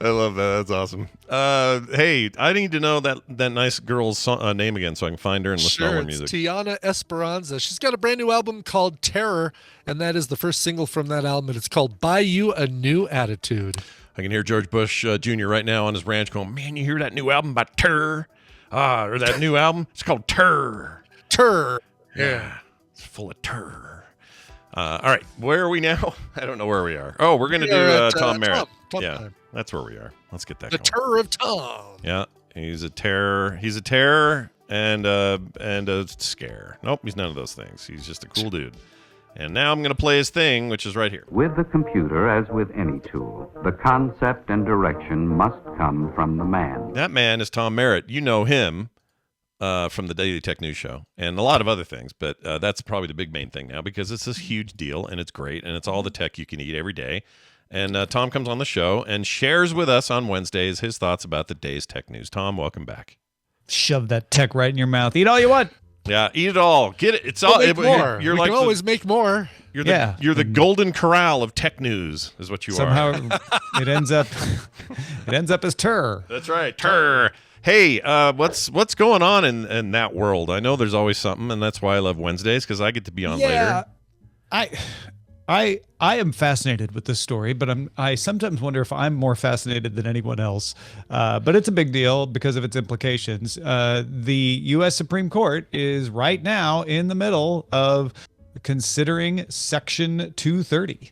I love that. That's awesome. Hey, I need to know that nice girl's name again so I can find her and listen to all her music. Tiana Esperanza. She's got a brand new album called Terror, and that is the first single from that album. And it's called Buy You a New Attitude. I can hear George Bush Jr. right now on his ranch going, man, you hear that new album by Terror? Or that new album? It's called Terror. Terror. Yeah. It's full of terror. All right. Where are we now? I don't know where we are. Oh, we're going to do Tom Merritt. Tom yeah, time. That's where we are. Let's get that The going. Terror of Tom. Yeah. He's a terror. He's a terror and a scare. Nope, he's none of those things. He's just a cool dude. And now I'm going to play his thing, which is right here. With the computer, as with any tool, the concept and direction must come from the man. That man is Tom Merritt. You know him from the Daily Tech News Show and a lot of other things, but that's probably the big main thing now because it's this huge deal and it's great and it's all the tech you can eat every day. And Tom comes on the show and shares with us on Wednesdays his thoughts about the day's tech news. Tom, welcome back. Shove that tech right in your mouth. Eat all you want. Yeah, eat it all. Get it. It's all. Make more. You're we like can always make more. You're the Golden Corral of tech news, is what you Somehow are. it ends up as terror. That's right, terror. Hey, what's going on in that world? I know there's always something, and that's why I love Wednesdays because I get to be on later. I am fascinated with this story, but I sometimes wonder if I'm more fascinated than anyone else. But it's a big deal because of its implications. The U.S. Supreme Court is right now in the middle of considering Section 230.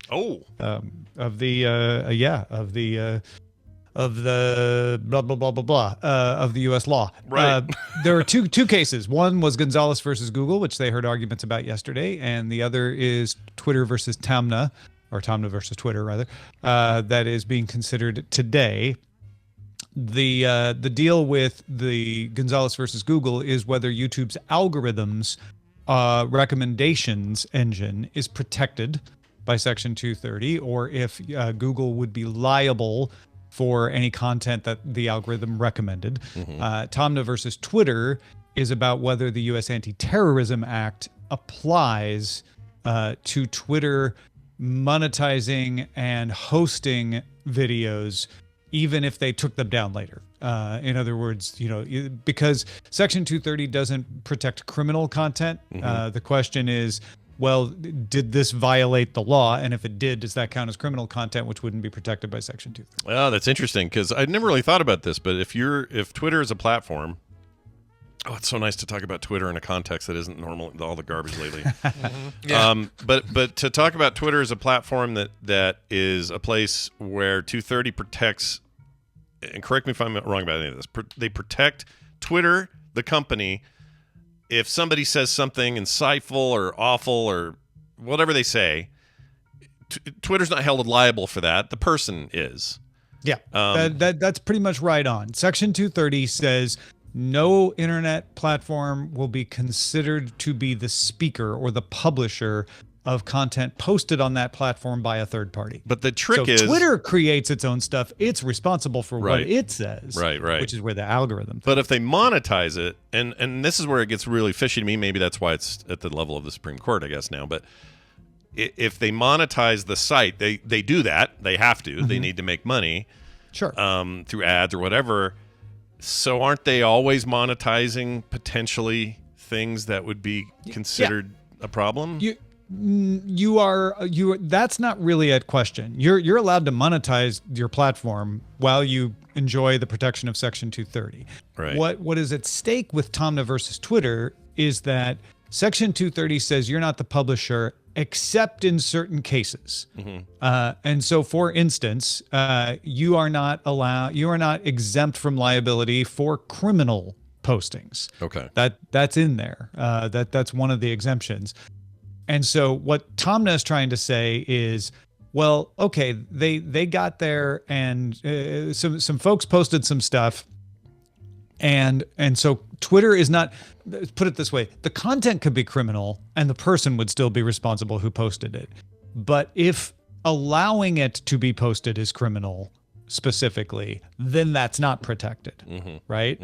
Of the blah blah blah blah blah of the U.S. law. Right. There are two cases. One was Gonzalez versus Google, which they heard arguments about yesterday, and the other is Twitter versus Tamna, or Tamna versus Twitter rather. That is being considered today. The deal with the Gonzalez versus Google is whether YouTube's algorithms recommendations engine is protected by Section 230, or if Google would be liable for any content that the algorithm recommended. Tamna versus Twitter is about whether the U.S. Anti-Terrorism Act applies to Twitter monetizing and hosting videos even if they took them down later. In other words, because Section 230 doesn't protect criminal content. The question is, well, did this violate the law? And if it did, does that count as criminal content, which wouldn't be protected by Section 230? Well, that's interesting because I'd never really thought about this. But if Twitter is a platform, it's so nice to talk about Twitter in a context that isn't normal. All the garbage lately. Yeah. But to talk about Twitter as a platform that is a place where 230 protects. And correct me if I'm wrong about any of this. They protect Twitter, the company. If somebody says something insightful or awful or whatever they say, Twitter's not held liable for that. The person is. Yeah, that's pretty much right on. Section 230 says no internet platform will be considered to be the speaker or the publisher of content posted on that platform by a third party. But the trick is Twitter creates its own stuff. It's responsible for what it says. Right. Which is where the algorithm. But if they monetize it, and this is where it gets really fishy to me. Maybe that's why it's at the level of the Supreme Court, I guess now. But if they monetize the site, they do that. They have to. They need to make money. Sure. Through ads or whatever. So aren't they always monetizing potentially things that would be considered a problem? That's not really a question. You're allowed to monetize your platform while you enjoy the protection of Section 230. Right. What is at stake with Tomna versus Twitter is that Section 230 says you're not the publisher except in certain cases. And so, for instance, you are not exempt from liability for criminal postings. Okay. That's in there. That's one of the exemptions. And so what Tomna is trying to say is, well, okay, they got there and some folks posted some stuff. And so Twitter is not, put it this way, the content could be criminal and the person would still be responsible who posted it. But if allowing it to be posted is criminal specifically, then that's not protected, right?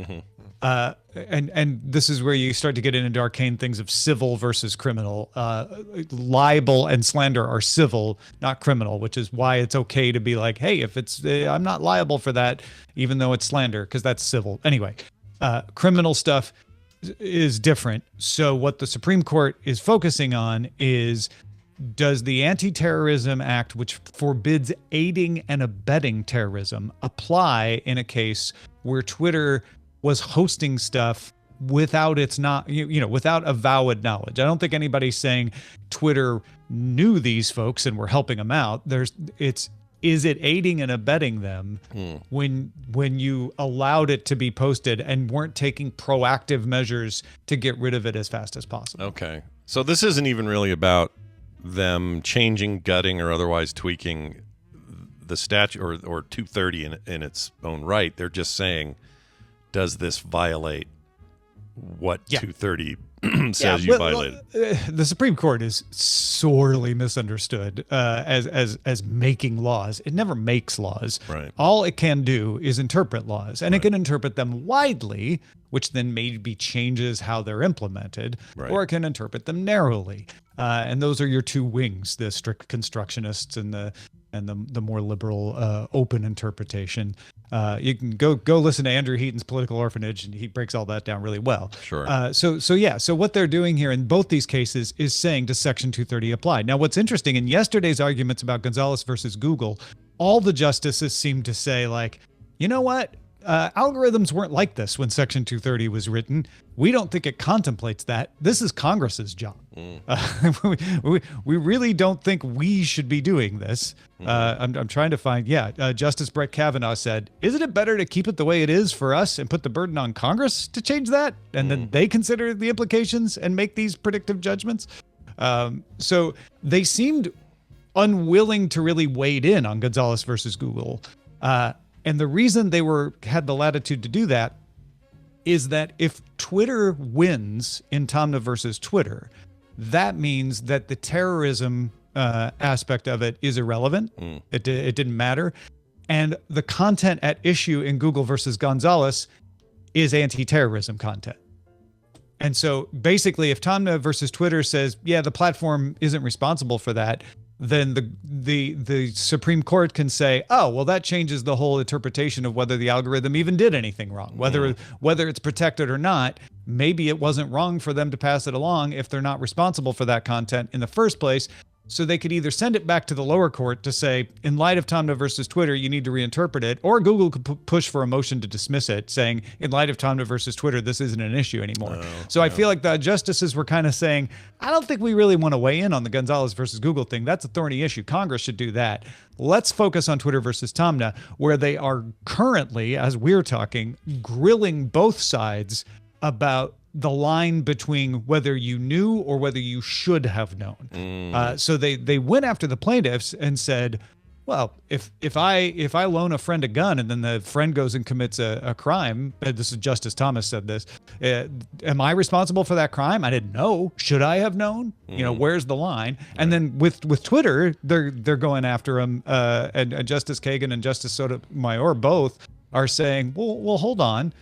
And this is where you start to get into arcane things of civil versus criminal. Libel and slander are civil, not criminal, which is why it's okay to be like, hey, if it's I'm not liable for that, even though it's slander, because that's civil. Anyway, criminal stuff is different. So what the Supreme Court is focusing on is, does the Anti-Terrorism Act, which forbids aiding and abetting terrorism, apply in a case where Twitter was hosting stuff without without avowed knowledge? I don't think anybody's saying Twitter knew these folks and were helping them out. Is it aiding and abetting them when you allowed it to be posted and weren't taking proactive measures to get rid of it as fast as possible? Okay. So this isn't even really about them changing, gutting, or otherwise tweaking the statute or 230 in its own right. They're just saying, does this violate what 230 says you violated? The Supreme Court is sorely misunderstood as making laws. It never makes laws. Right. All it can do is interpret laws, and it can interpret them widely, which then maybe changes how they're implemented, or it can interpret them narrowly. And those are your two wings: the strict constructionists and the more liberal open interpretation. You can go listen to Andrew Heaton's Political Orphanage, and he breaks all that down really well. Sure. So what they're doing here in both these cases is saying, does Section 230 apply? Now, what's interesting in yesterday's arguments about Gonzalez versus Google, all the justices seemed to say, like, you know what? Algorithms weren't like this when Section 230 was written. We don't think it contemplates that. This is Congress's job. We really don't think we should be doing this. I'm trying to find, Justice Brett Kavanaugh said, isn't it better to keep it the way it is for us and put the burden on Congress to change that? And then they consider the implications and make these predictive judgments. So they seemed unwilling to really wade in on Gonzalez versus Google. And the reason they had the latitude to do that is that if Twitter wins in Tomna versus Twitter, that means that the terrorism aspect of it is irrelevant. It didn't matter. And the content at issue in Google versus Gonzalez is anti-terrorism content. And so basically, if Tomna versus Twitter says, the platform isn't responsible for that, then the Supreme Court can say, oh, well, that changes the whole interpretation of whether the algorithm even did anything wrong, whether it's protected or not. Maybe it wasn't wrong for them to pass it along if they're not responsible for that content in the first place. So they could either send it back to the lower court to say, in light of Tomna versus Twitter, you need to reinterpret it, or Google could push for a motion to dismiss it, saying, in light of Tomna versus Twitter, this isn't an issue anymore. I feel like the justices were kind of saying, I don't think we really want to weigh in on the Gonzalez versus Google thing. That's a thorny issue. Congress should do that. Let's focus on Twitter versus Tomna, where they are currently, as we're talking, grilling both sides about the line between whether you knew or whether you should have known. So they went after the plaintiffs and said, well, if I loan a friend a gun and then the friend goes and commits a crime, this is Justice Thomas said this, am I responsible for that crime? I didn't know. Should I have known? Where's the line? And then with Twitter, they're going after him, and Justice Kagan and Justice Sotomayor both are saying, well, hold on.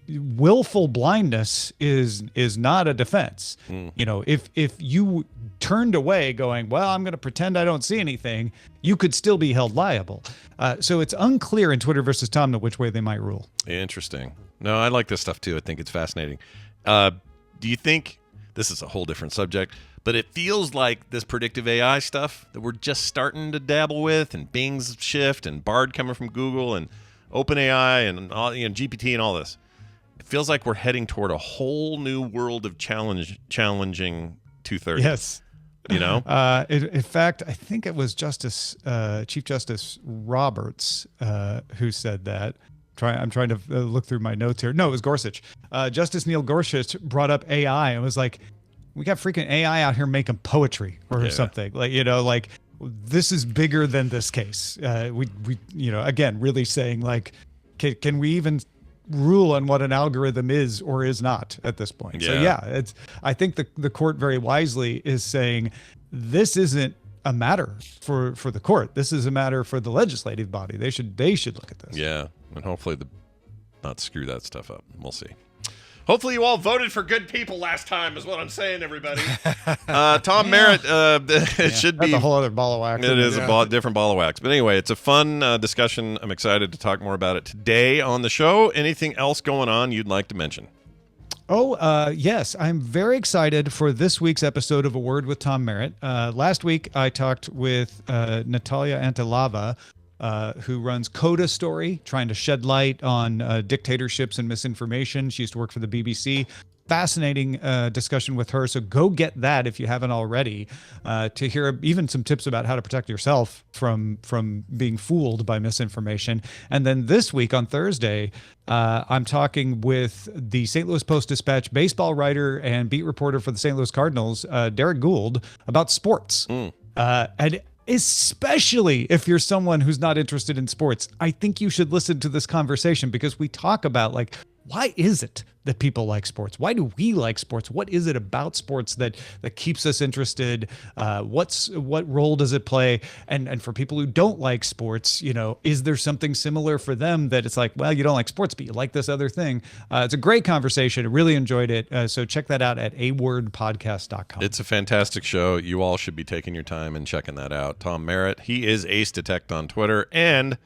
Willful blindness is not a defense. If you turned away going, well, I'm going to pretend I don't see anything, you could still be held liable. So it's unclear in Twitter versus Tomna which way they might rule. Interesting. No, I like this stuff too. I think it's fascinating. Do you think, this is a whole different subject, but it feels like this predictive AI stuff that we're just starting to dabble with, and Bing's shift and Bard coming from Google and OpenAI and all, GPT and all this. It feels like we're heading toward a whole new world of challenging 230. Yes. In fact, I think it was Chief Justice Roberts who said that. I'm trying to look through my notes here. No, it was Gorsuch. Justice Neil Gorsuch brought up AI and was like, we got freaking AI out here making poetry or something. Like, this is bigger than this case. We again, really saying like, can we even rule on what an algorithm is or is not at this point? Yeah. So I think the court very wisely is saying this isn't a matter for the court. This is a matter for the legislative body. They should look at this. Yeah, and hopefully not screw that stuff up. We'll see. Hopefully you all voted for good people last time is what I'm saying, everybody. Tom Merritt, it should be... That's a whole other ball of wax. It is a different ball of wax. But anyway, it's a fun discussion. I'm excited to talk more about it today on the show. Anything else going on you'd like to mention? Yes. I'm very excited for this week's episode of A Word with Tom Merritt. Last week, I talked with Natalia Antilava, who runs Coda Story, trying to shed light on dictatorships and misinformation. She used to work for the BBC. Fascinating discussion with her. So go get that if you haven't already, to hear even some tips about how to protect yourself from being fooled by misinformation. And then this week on Thursday, I'm talking with the St. Louis Post-Dispatch baseball writer and beat reporter for the St. Louis Cardinals, Derek Gould, about sports. And especially if you're someone who's not interested in sports, I think you should listen to this conversation, because we talk about, like, why is it that people like sports? Why do we like sports? What is it about sports that keeps us interested? What role does it play? And for people who don't like sports, is there something similar for them that it's like, well, you don't like sports, but you like this other thing? It's a great conversation. I really enjoyed it. So check that out at awordpodcast.com. It's a fantastic show. You all should be taking your time and checking that out. Tom Merritt, he is Ace Detect on Twitter, and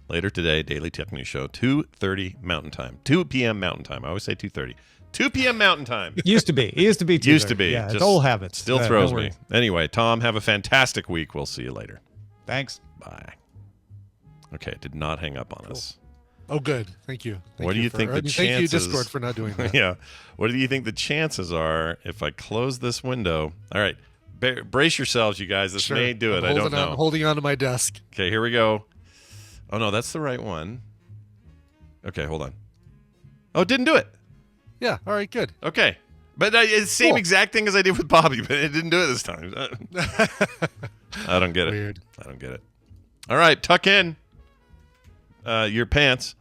later today, Daily Tech News Show, 2:30 Mountain Time. 2 p.m. Mountain Time. I always say 2:30. 2 p.m. Mountain Time. Used to be. It used to be 2:30. Used to be. Yeah, it's old habits. Still throws me. Anyway, Tom, have a fantastic week. We'll see you later. Thanks. Bye. Okay, did not hang up on us. Oh, good. Thank you. What do you think the chances... Thank you, Discord, for not doing that. Yeah. What do you think the chances are if I close this window? All right. Brace yourselves, you guys. This may do it. I don't know. I'm holding on to my desk. Okay, here we go. Oh, no, that's the right one. Okay, hold on. Oh, it didn't do it. Yeah, all right, good. Okay. But it's the same exact thing as I did with Bobby, but it didn't do it this time. I don't get it. Weird. I don't get it. All right, tuck in your pants.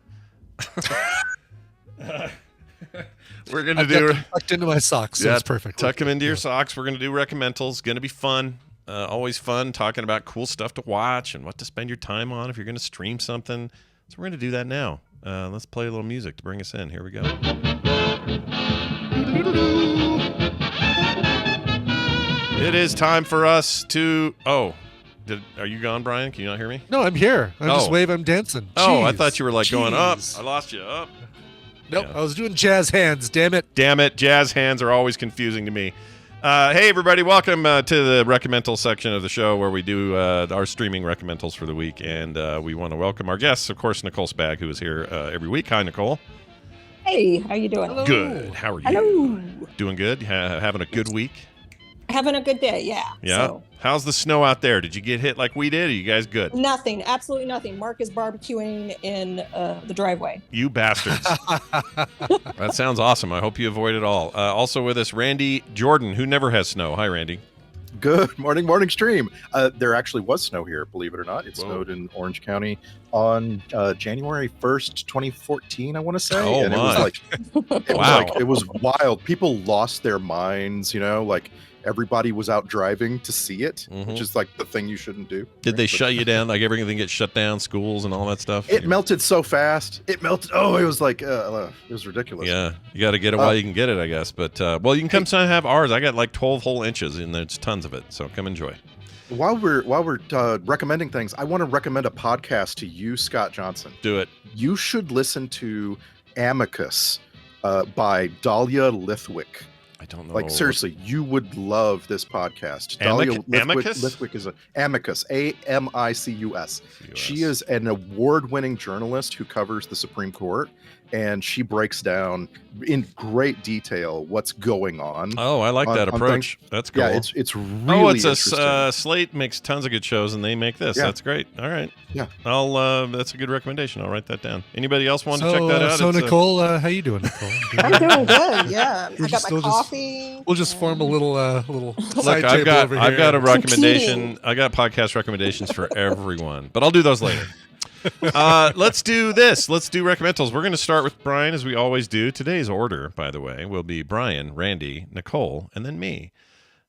We're going to do... tucked into my socks, so it's perfect. Tuck them into your socks. We're going to do recommendals. Going to be fun. Always fun talking about cool stuff to watch and what to spend your time on if you're going to stream something. So we're going to do that now. Let's play a little music to bring us in. Here we go. It is time for us to. Oh, are you gone, Brian? Can you not hear me? No, I'm here. I'm just waving. I'm dancing. Oh, I Jeez. thought you were like going up. Jeez. I lost you up. Nope, I was doing jazz hands. Damn it. Damn it. Jazz hands are always confusing to me. Hey, everybody. Welcome to the recommendal section of the show where we do our streaming recommendals for the week. And we want to welcome our guests, of course, Nicole Spag, who is here every week. Hi, Nicole. Hey, how you doing? Hello. Good. How are you? Hello. Doing good? Having a good week? Having a good day, yeah. Yeah. So, How's the snow out there? Did you get hit like we did? Are you guys good? nothing, absolutely nothing. Mark is barbecuing in the driveway. You bastards. That sounds awesome. I hope you avoid it all. Also with us, Randy Jordan, who never has snow. Hi, Randy. Good morning stream. There actually was snow here, believe it or not. It snowed in Orange County on January 1st, 2014, I want to say. Oh, and my. It was wild. People lost their minds, like everybody was out driving to see it, which is like the thing you shouldn't do. Did they shut you down? Like everything gets shut down, schools and all that stuff? It melted so fast. It melted. Oh, it was like, it was ridiculous. Yeah, you got to get it while you can get it, I guess. But, well, you can come and have ours. I got like 12 whole inches, and there's tons of it. So come enjoy. While we're recommending things, I want to recommend a podcast to you, Scott Johnson. Do it. You should listen to Amicus by Dahlia Lithwick. I don't know. Like, seriously, you would love this podcast. Amicus? Lithwick is Amicus, Amicus. She is an award-winning journalist who covers the Supreme Court, and she breaks down in great detail what's going on. Oh, I like that approach. That's cool. Yeah, it's really interesting. Slate makes tons of good shows, and they make this. Yeah. That's great. All right. Yeah. That's a good recommendation. I'll write that down. Anybody else want to check that out? So, Nicole, how you doing, Nicole? I'm doing good, yeah. I got my coffee. We'll just form a little side Look, table over here. I've got a recommendation. I got podcast recommendations for everyone, but I'll do those later. Let's do this. Let's do recommendals. We're going to start with Brian, as we always do. Today's order, by the way, will be Brian, Randy, Nicole, and then me.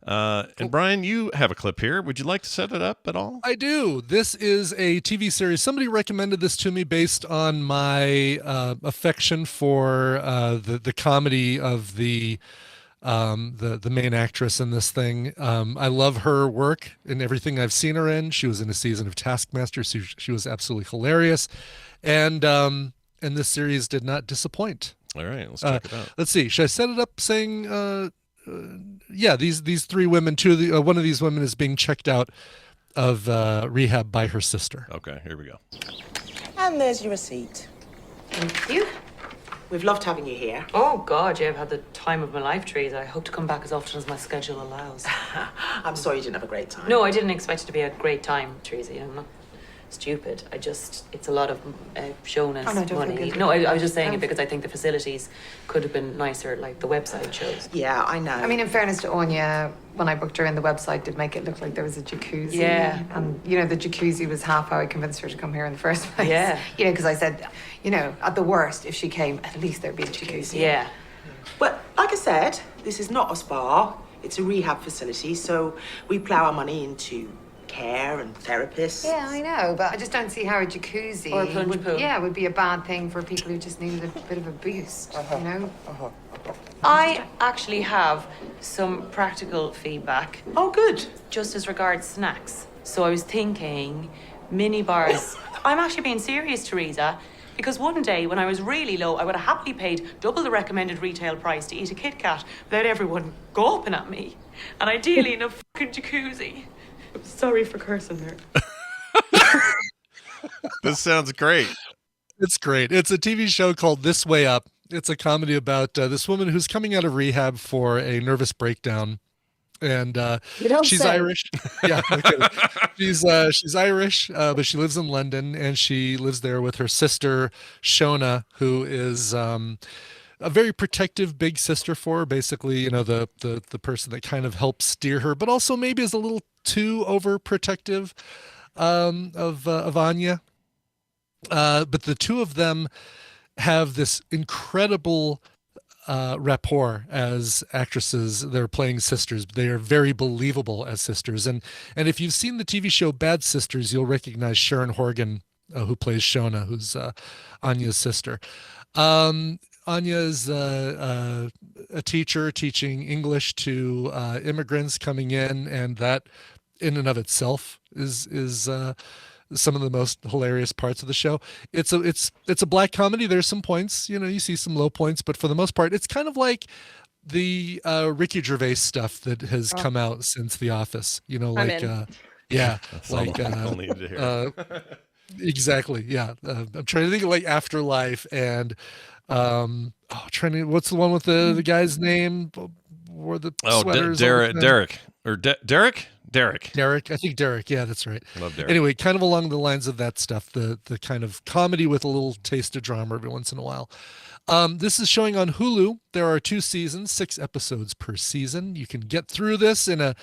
And Brian, you have a clip here. Would you like to set it up at all? I do. This is a TV series. Somebody recommended this to me based on my affection for the comedy of the main actress in this thing. I love her work and everything I've seen her in. She was in a season of Taskmaster. She was absolutely hilarious, and this series did not disappoint. All right, let's check it out. Let's see. Should I set it up saying? Yeah, these three women. One of these women is being checked out of rehab by her sister. Okay, here we go. And there's your receipt. Thank you. We've loved having you here. Oh, God, yeah, I've had the time of my life, Teresa. I hope to come back as often as my schedule allows. I'm sorry you didn't have a great time. No, I didn't expect it to be a great time, Teresa. I'm not stupid. It's a lot of shown as don't money. feel guilty. No, I was just saying it because I think the facilities could have been nicer, like the website shows. Yeah, I know. I mean, in fairness to Anya, when I booked her in, the website did make it look like there was a jacuzzi. Yeah. And, the jacuzzi was half how I convinced her to come here in the first place. Yeah. Because I said, at the worst, if she came, at least there'd be a jacuzzi. Yeah. But like I said, this is not a spa. It's a rehab facility, so we plow our money into care and therapists. Yeah, I know, but I just don't see how a jacuzzi Or a plunge pool. would be a bad thing for people who just needed a bit of a boost, I actually have some practical feedback. Oh, good. Just as regards snacks. So I was thinking mini bars. I'm actually being serious, Teresa, because one day when I was really low, I would have happily paid double the recommended retail price to eat a Kit Kat without everyone gawping at me. And ideally in a fucking jacuzzi. I'm sorry for cursing there. This sounds great. It's great. It's a TV show called This Way Up. It's a comedy about this woman who's coming out of rehab for a nervous breakdown. And she's Irish. Yeah, okay. She's Irish, but she lives in London, and she lives there with her sister Shona, who is a very protective big sister for her. Basically, the person that kind of helps steer her, but also maybe is a little too overprotective of Anya. But the two of them have this incredible rapport as actresses. They're playing sisters. They are very believable as sisters. And if you've seen the TV show Bad Sisters, you'll recognize Sharon Horgan, who plays Shona, who's Anya's sister. Anya's a teacher teaching English to immigrants coming in, and that in and of itself is some of the most hilarious parts of the show. It's a black comedy. There's some points, you see some low points, but for the most part, it's kind of like the Ricky Gervais stuff that has come out since The Office. Like yeah, That's like all needed to hear. exactly. Yeah, I'm trying to think of like Afterlife and what's the one with the guy's name? Wore the sweaters. Derek. Derek, I think Derek. Yeah, that's right. I love Derek. Anyway, kind of along the lines of that stuff, the kind of comedy with a little taste of drama every once in a while. This is showing on Hulu. There are 2 seasons, 6 episodes per season. You can get through this in an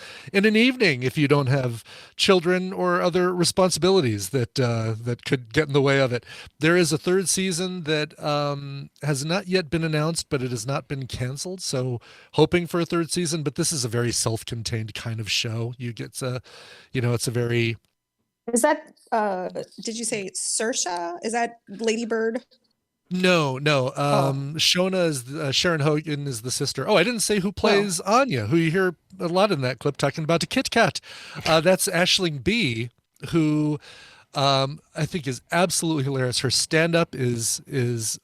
evening if you don't have children or other responsibilities that could get in the way of it. There is a 3rd season that has not yet been announced, but it has not been canceled. So hoping for a 3rd season, but this is a very self-contained kind of show. You get it's a very... Is that, did you say Saoirse? Is that Lady Bird? No. Shona is Sharon Hogan is the sister. Oh, I didn't say who plays Anya, who you hear a lot in that clip talking about a Kit Kat. That's Aisling B, who I think is absolutely hilarious. Her stand-up is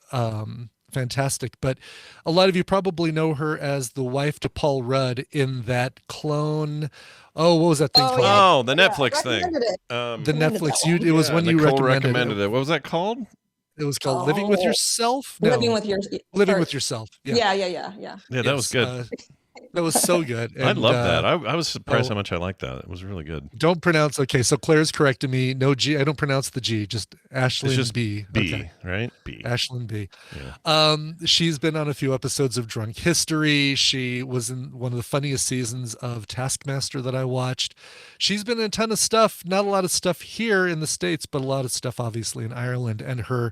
fantastic, but a lot of you probably know her as the wife to Paul Rudd in that clone. Oh, what was that thing called? Oh, the Netflix thing. The Netflix. It was when Nicole you recommended it. What was that called? It was called Living with Yourself. No. Living with Yourself. Yeah. Yeah, that was good. That was so good. I love that. I was surprised how much I liked that. It was really good. Don't pronounce. Okay, so Claire's correcting me. No G. I don't pronounce the G. Just Aisling B. B, okay. Right? B. Aisling B. Yeah. She's been on a few episodes of Drunk History. She was in one of the funniest seasons of Taskmaster that I watched. She's been in a ton of stuff. Not a lot of stuff here in the States, but a lot of stuff obviously in Ireland. And her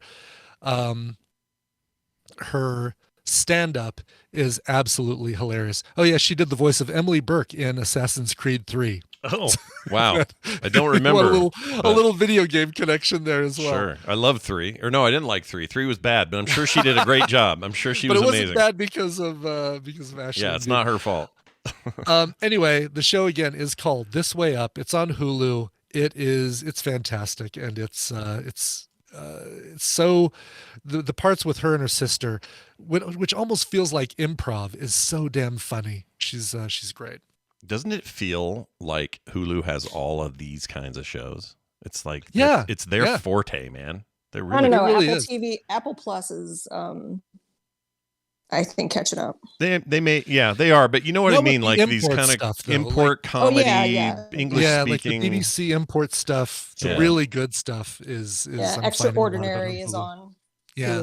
stand-up is absolutely hilarious. Oh yeah, she did the voice of Emily Burke in Assassin's Creed 3. Oh, wow. I don't remember. A little video game connection there as well. Sure. I love 3. Or no, I didn't like 3. 3 was bad, but I'm sure she did a great job. I'm sure she was amazing. But it wasn't bad because of Ashley. Yeah, it's not her fault. Anyway, the show again is called This Way Up. It's on Hulu. It's fantastic, and it's so the parts with her and her sister, which almost feels like improv, is so damn funny. She's great. Doesn't it feel like Hulu has all of these kinds of shows? It's like it's their forte, man. They really, I don't know. Really Apple is. TV, Apple Plus is I think catching up. They may they are, but you know what I mean, like these kind of stuff, though. import comedy, English speaking, like the BBC import stuff. The really good stuff is I'm Extraordinary is on. Yeah.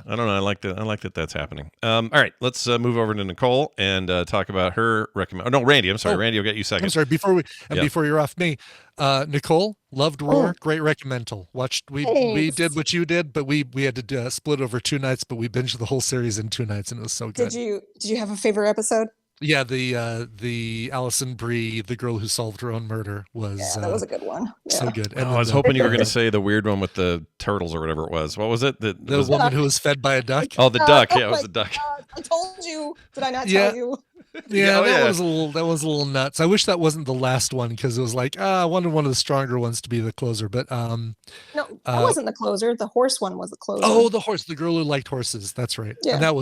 I don't know. I like that that's happening. All right, let's move over to Nicole and talk about her recommend. Oh, no, Randy. I'm sorry. Randy will get you second. I'm sorry. Before you're off me, Nicole loved Roar. Great recommendal. Watched. We did what you did, but we had to split over 2 nights, but we binged the whole series in 2 nights, and it was so good. Did you have a favorite episode? Yeah, the Alison Brie, the girl who solved her own murder, was that was a good one. Yeah. So good. And I was hoping you were going to say the weird one with the turtles or whatever it was. What was it? The woman who was fed by a duck. Oh, the duck. Yeah, it was the duck. God, I told you. Did I not tell you? Yeah, was a little nuts. I wish that wasn't the last one, because it was like I wanted one of the stronger ones to be the closer. But no, that wasn't the closer. The horse one was the closer. Oh, the horse, the girl who liked horses. That's right. Yeah. And that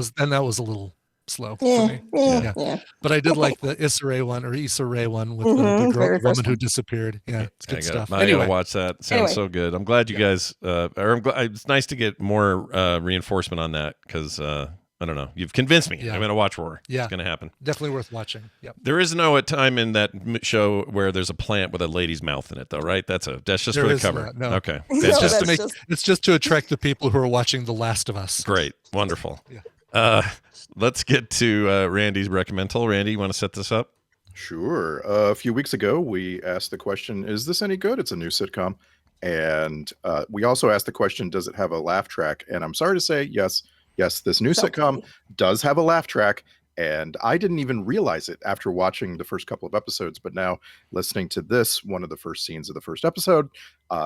was a little slow for me. Yeah. But I did like the Issa Rae one with the girl, woman who disappeared. Yeah, it's good stuff. I gotta watch that. Sounds so good. I'm glad you guys. It's nice to get more reinforcement on that, because I don't know. You've convinced me. I'm gonna watch Roar. Yeah, it's gonna happen. Definitely worth watching. Yep. There is no time in that show where there's a plant with a lady's mouth in it, though, right? That's just for the cover. No. Okay. It's just to attract the people who are watching The Last of Us. Great. Wonderful. Let's get to Randy's recommendal. Randy, you want to set this up? Sure. A few weeks ago, we asked the question, is this any good? It's a new sitcom. And we also asked the question, does it have a laugh track? And I'm sorry to say, yes, this new sitcom does have a laugh track. And I didn't even realize it after watching the first couple of episodes. But now listening to this, one of the first scenes of the first episode,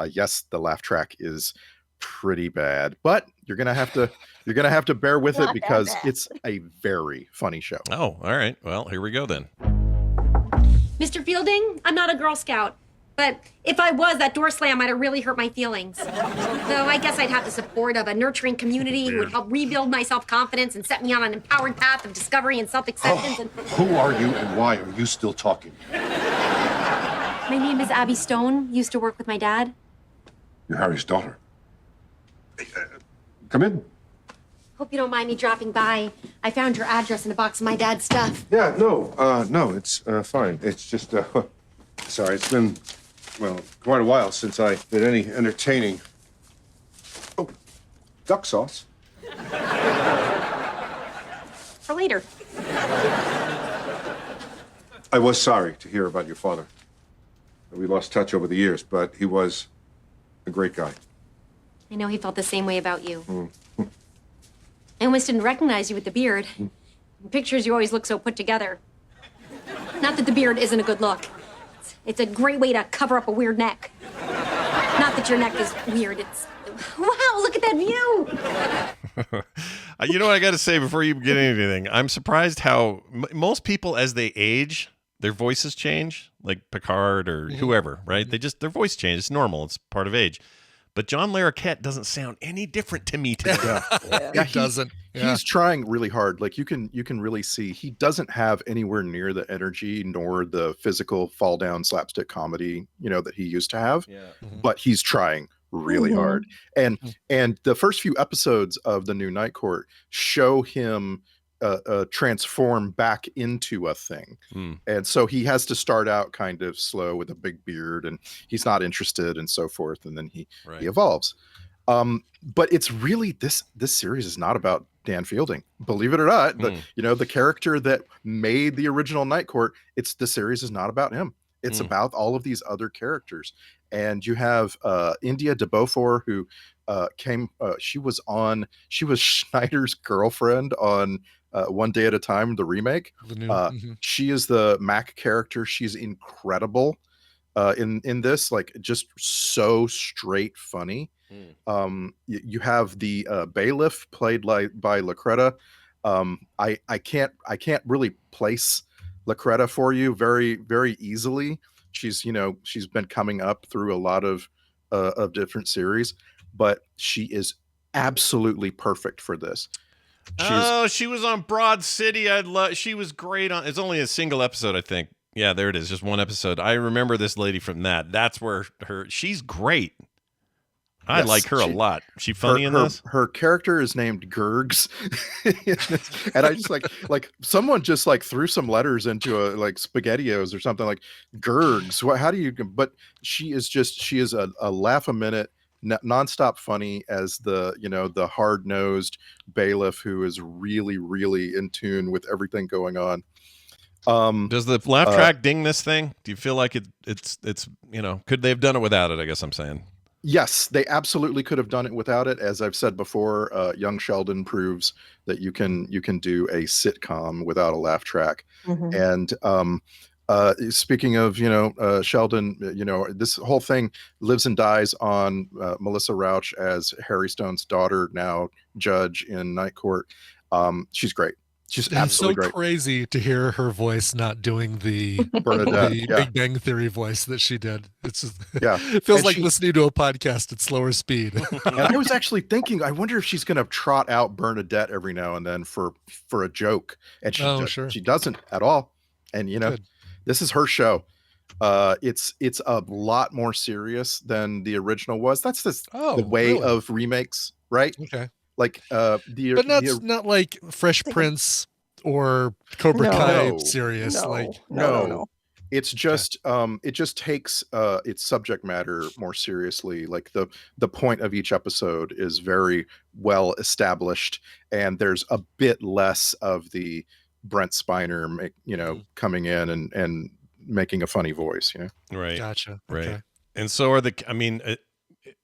yes, the laugh track is pretty bad, but you're gonna have to bear with it because it's a very funny show. Oh, all right. Well, here we go then. Mr. Fielding, I'm not a Girl Scout. But if I was, that door slam might have really hurt my feelings. Though I guess I'd have the support of a nurturing community who would help rebuild my self-confidence and set me on an empowered path of discovery and self-acceptance. And Who are you and why are you still talking? my name is Abby Stone. Used to work with my dad. You're Harry's daughter. Come in. Hope you don't mind me dropping by. I found your address in a box of my dad's stuff. Yeah, no, it's fine. It's just, sorry, it's been, well, quite a while since I did any entertaining. Oh, duck sauce. For later. I was sorry to hear about your father. We lost touch over the years, but he was a great guy. I know he felt the same way about you. Mm. I almost didn't recognize you with the beard. In pictures, you always look so put together. Not that the beard isn't a good look. It's a great way to cover up a weird neck. Not that your neck is weird. It's... Wow, look at that view! You know what I got to say before you get anything? I'm surprised how most people, as they age, their voices change, like Picard or whoever, right? Their voice changes. It's normal. It's part of age. But John Larroquette doesn't sound any different to me today. Yeah, he doesn't. Yeah. He's trying really hard. Like you can really see he doesn't have anywhere near the energy nor the physical fall down slapstick comedy, that he used to have. Yeah. But he's trying really hard. And the first few episodes of the new Night Court show him transform back into a thing. And so he has to start out kind of slow with a big beard and he's not interested and so forth, and then he evolves. But it's really this series is not about Dan Fielding, believe it or not. The character that made the original Night Court, the series is not about him. It's about all of these other characters. And you have India de Beaufort, who she was Schneider's girlfriend on One Day at a Time, the remake. She is the Mac character. She's incredible in this, like just so straight funny. You have the bailiff played by Lacretta. I can't really place Lacretta for you very, very easily. She's been coming up through a lot of different series, but she is absolutely perfect for this. She was on Broad City. She was great on. It's only a single episode, I think. Yeah, there it is. Just one episode. I remember this lady from that. That's where she's great. I like her a lot. She funny in this? Her character is named Gurgs. And I just like someone just like threw some letters into a like SpaghettiOs or something, like Gurgs. How do you, but she is a laugh a minute, nonstop funny as the hard-nosed bailiff who is really, really in tune with everything going on. Does the laugh track ding this thing? Do you feel like it's could they have done it without it? I guess I'm saying. Yes, they absolutely could have done it without it. As I've said before, Young Sheldon proves that you can do a sitcom without a laugh track. And speaking of Sheldon, this whole thing lives and dies on Melissa Rauch as Harry Stone's daughter, now judge in Night Court. She's great. She's absolutely great. Crazy to hear her voice not doing the Big Bang Theory voice that she did. It's just, it feels like listening to a podcast at slower speed. And I was actually thinking, I wonder if she's going to trot out Bernadette every now and then for a joke, and she doesn't at all. And this is her show. It's a lot more serious than the original was. That's the way of remakes, right? Okay. Like but not like Fresh Prince or Cobra Kai serious. No. It's just it just takes its subject matter more seriously. Like the point of each episode is very well established, and there's a bit less of the Brent Spiner, coming in and making a funny voice. Right. Gotcha. Right. Okay. And so are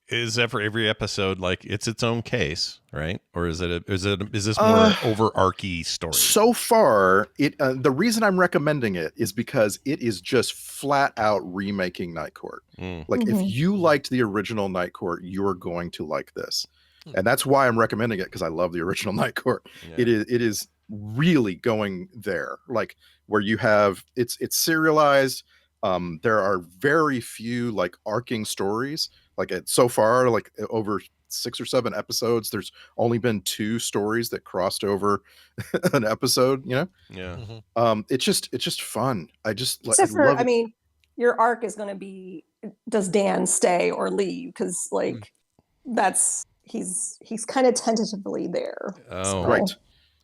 is every episode like it's its own case, right? Or is this more overarchy story? So far, the reason I'm recommending it is because it is just flat out remaking Night Court. Like if you liked the original Night Court, you're going to like this. And that's why I'm recommending it, because I love the original Night Court. Yeah. It is really going there, like where you have it's serialized. There are very few like arcing stories. Like so far, like over 6 or 7 episodes, there's only been 2 stories that crossed over an episode. You know? Yeah. It's just fun. Except for, I mean, your arc is going to be, does Dan stay or leave? Because like he's kind of tentatively there. Oh, so. Right.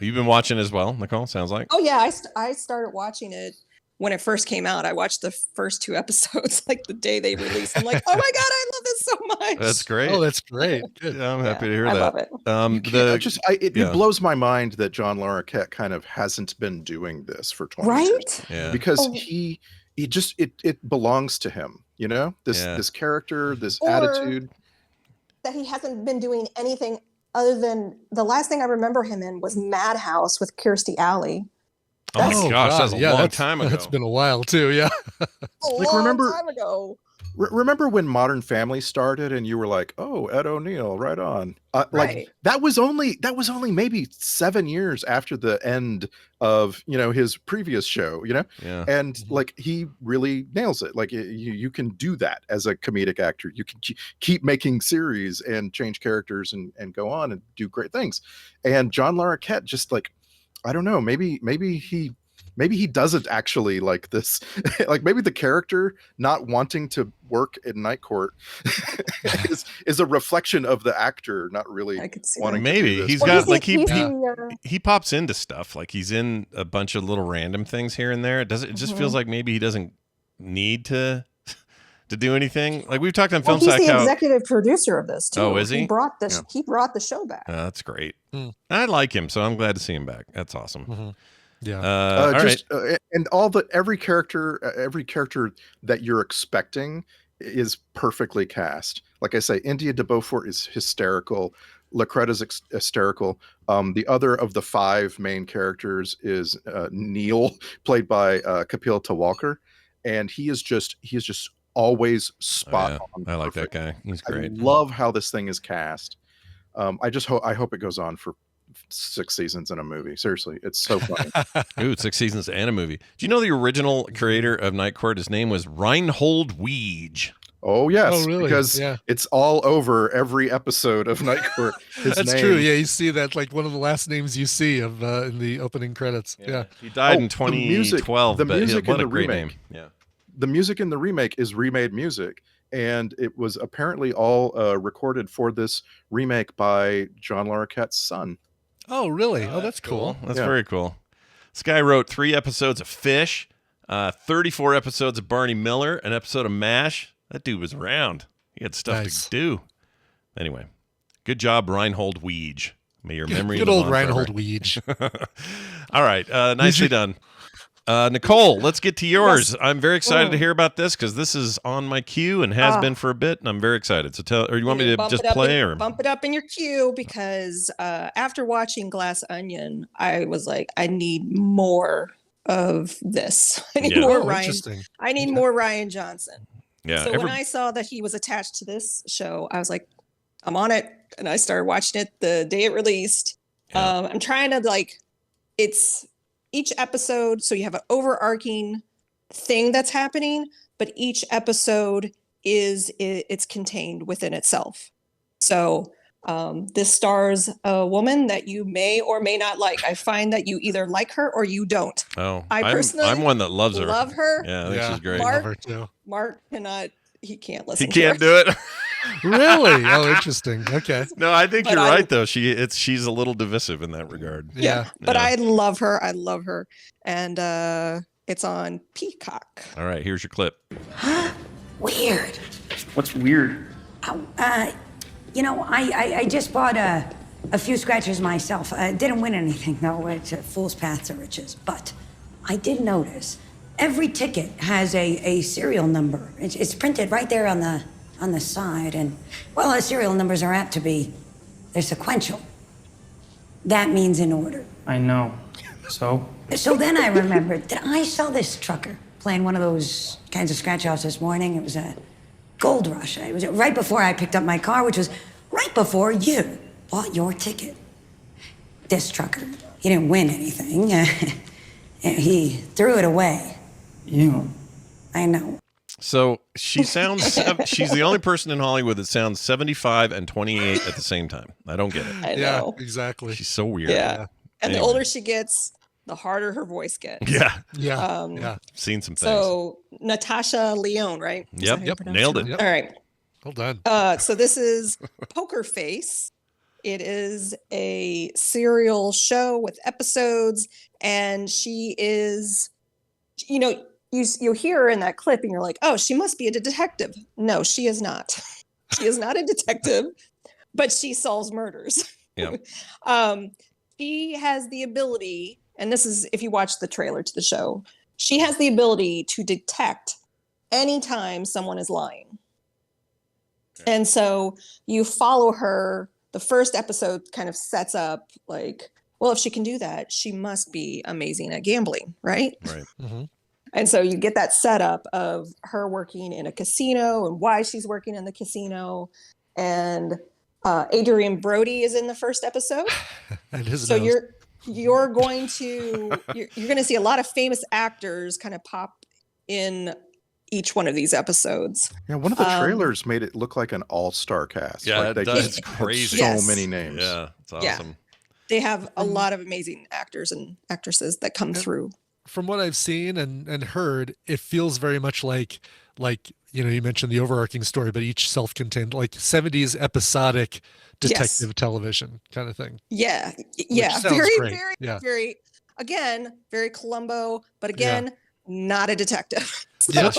You've been watching as well, Nicole, sounds like. Oh yeah, I started watching it when it first came out. I watched the first 2 episodes like the day they released. I'm like, oh my god, I love this so much. That's great. Oh, that's great. Good. Yeah, I'm happy to hear I that. love it. It blows my mind that John Larroquette kind of hasn't been doing this for 20 years. Yeah. Because he just it belongs to him, you know? This character, this attitude. That he hasn't been doing anything other than the last thing I remember him in was Madhouse with Kirstie Alley. Oh gosh, that was a long time ago. That's been a while too, yeah. Time ago. Remember when Modern Family started and you were like, "Oh, Ed O'Neill, right on." Right. Like that was only maybe 7 years after the end of, you know, his previous show, you know? Yeah. And like he really nails it. Like you can do that as a comedic actor. You can keep making series and change characters and go on and do great things. And John Larroquette just like, I don't know, maybe he doesn't actually like this. Like maybe the character not wanting to work in Night Court is a reflection of the actor not really wanting maybe to do this. he's got like he pops into stuff, like he's in a bunch of little random things here and there. It just feels like maybe he doesn't need to do anything. Like we've talked on Film He's Sack. the executive producer of this too. Oh, is he? He brought the show back. That's great. I like him, so I'm glad to see him back. That's awesome. Yeah. And every character that you're expecting is perfectly cast. Like I say, India de Beaufort is hysterical. Lacrette is hysterical. The other of the 5 main characters is Neil, played by Kapil Tawalkar, and he is just always spot on. I like that guy. He's great. I love how this thing is cast. I hope it goes on for 6 seasons and a movie. Seriously, it's so funny. Ooh, 6 seasons and a movie. Do you know the original creator of Night Court? His name was Reinhold Weege. Oh yes, oh, really? Because it's all over every episode of Night Court. That's true. Yeah, you see that like one of the last names you see of in the opening credits. Yeah. He died in 2012. The music what in a the great remake. name. Yeah. The music in the remake is remade music, and it was apparently all recorded for this remake by John Larroquette's son. Oh, really? Oh, that's cool. That's very cool. This guy wrote 3 episodes of Fish, 34 episodes of Barney Miller, an episode of MASH. That dude was around. He had stuff to do. Anyway, good job, Reinhold Weege. May your memory good live old on Reinhold forever. Weege. All right, nicely done. Nicole, let's get to yours. Yes. I'm very excited to hear about this because this is on my queue and has been for a bit, and I'm very excited. So tell, or you want me to just play or bump it up in your queue? Because after watching Glass Onion, I was like, I need more of this. I need more Ryan. I need more Ryan Johnson. Yeah. So when I saw that he was attached to this show, I was like, I'm on it, and I started watching it the day it released. Yeah. I'm trying to it's each episode, so you have an overarching thing that's happening, but each episode it's contained within itself. So this stars a woman that you may or may not like. I find that you either like her or you don't. Oh, I personally I'm one that loves her. Love her. Yeah, I think she's great. Mark, love her too. Mark cannot. He can't listen. He can't do it. Really? Oh, interesting. Okay. No, I think you're right though. She's a little divisive in that regard. Yeah. But I love her. I love her, and it's on Peacock. All right, here's your clip. Weird. What's weird? I just bought a few scratchers myself. Didn't win anything though. It's a fool's path to riches. But I did notice every ticket has a serial number. It's printed right there on on the side, and, well, our serial numbers are apt to be, they're sequential. That means in order. I know. So? So then I remembered that I saw this trucker playing one of those kinds of scratch-offs this morning. It was a gold rush. It was right before I picked up my car, which was right before you bought your ticket. This trucker, he didn't win anything. He threw it away. You. I know. So she sounds, she's the only person in Hollywood that sounds 75 and 28 at the same time. I don't get it. I know. Yeah, exactly. She's so weird. Yeah. And Anyway. the older she gets, the harder her voice gets. Yeah. Yeah. Yeah. Seen some things. So Natasha Lyonne, right? Is that how you Yep. pronounce Nailed her? it. All right. Well done. So this is Poker Face. It is a serial show with episodes, and she is, you'll hear her in that clip, and you're like, oh, she must be a detective. No, she is not. She is not a detective, but she solves murders. Yeah. She has the ability, and this is if you watch the trailer to the show, she has the ability to detect anytime someone is lying. And so you follow her. The first episode kind of sets up like, well, if she can do that, she must be amazing at gambling, right? Right. Mm-hmm. And so you get that setup of her working in a casino and why she's working in the casino. And Adrian Brody is in the first episode. So you're going to see a lot of famous actors kind of pop in each one of these episodes. Yeah, one of the trailers made it look like an all-star cast. Yeah, like it does. It's crazy. So many names. Yeah, it's awesome. Yeah. They have a lot of amazing actors and actresses that come through. From what I've seen and heard, it feels very much like you mentioned the overarching story, but each self-contained, like 70s episodic detective television kind of thing. Yeah. Very, again, very Columbo, but again, not a detective. Such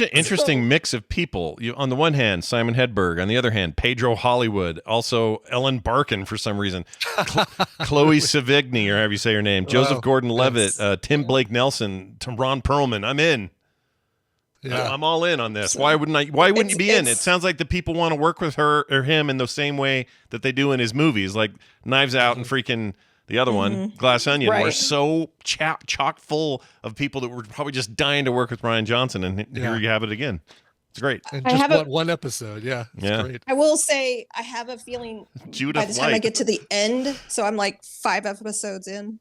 an interesting mix of people. On the one hand, Simon Hedberg. On the other hand, Pedro Hollywood. Also, Ellen Barkin for some reason. Chloe Sevigny, or however you say her name. Joseph Gordon-Levitt. Tim Blake Nelson. Ron Perlman. I'm in. Yeah. I'm all in on this. Why wouldn't you be in? It sounds like the people want to work with her or him in the same way that they do in his movies, like Knives Out and freaking the other one, Glass Onion. We're so chock full of people that were probably just dying to work with Rian Johnson, and here you have it again. It's great. And just one episode, it's great. I will say I have a feeling by the time I get to the end, so I'm like 5 episodes in,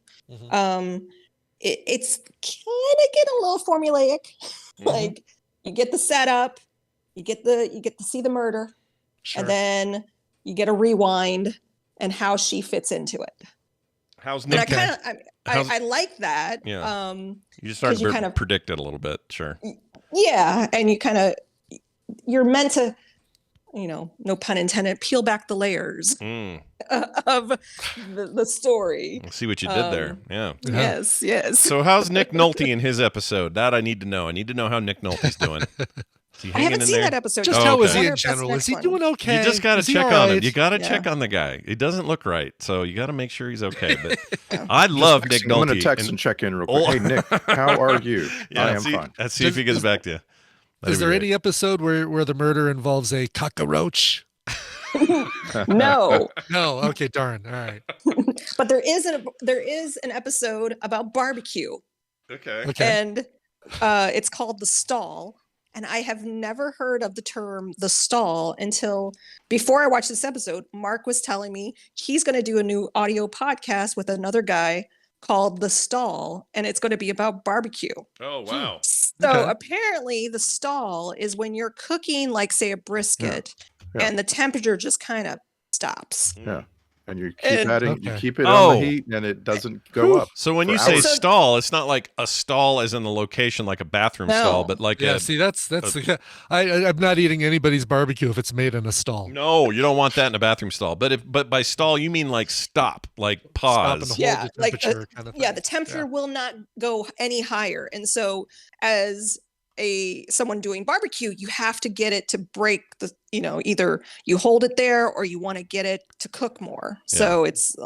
it's kind of getting a little formulaic. Like you get the setup, you get to see the murder, and then you get a rewind and how she fits into it. How's Nick? I like that. Yeah. You just start to predict it a little bit, sure. Yeah, and you're meant to, no pun intended, peel back the layers of the story. See what you did there. Yeah. Yes. So how's Nick Nolte in his episode? That I need to know. I need to know how Nick Nolte's doing. I haven't seen that episode. Just how is he in general? Is he doing okay? You just got to check on him. You got to check on the guy. He doesn't look right, so you got to make sure he's okay. But I love Nick Nolte. I'm going to text and check in real quick. Hey, Nick, how are you? I am fine. Let's see if he gets back to you. Is there any episode where the murder involves a cockroach? No. No. Okay. Darn. All right. But there is an episode about barbecue. Okay. And it's called The Stall. And I have never heard of the term the stall until before I watched this episode. Mark was telling me he's going to do a new audio podcast with another guy called The Stall, and it's going to be about barbecue. Oh, wow. So apparently the stall is when you're cooking, like, say, a brisket, and the temperature just kind of stops. Yeah. And you keep it on the heat, and it doesn't go up. So when you say stall, it's not like a stall as in the location, like a bathroom stall, but like see, that's I'm not eating anybody's barbecue if it's made in a stall. No, you don't want that in a bathroom stall. But by stall you mean like stop, like pause. Stop and hold the temperature kind of thing. The temperature will not go any higher, and so as someone doing barbecue, you have to get it to break either you hold it there or you want to get it to cook more. So it's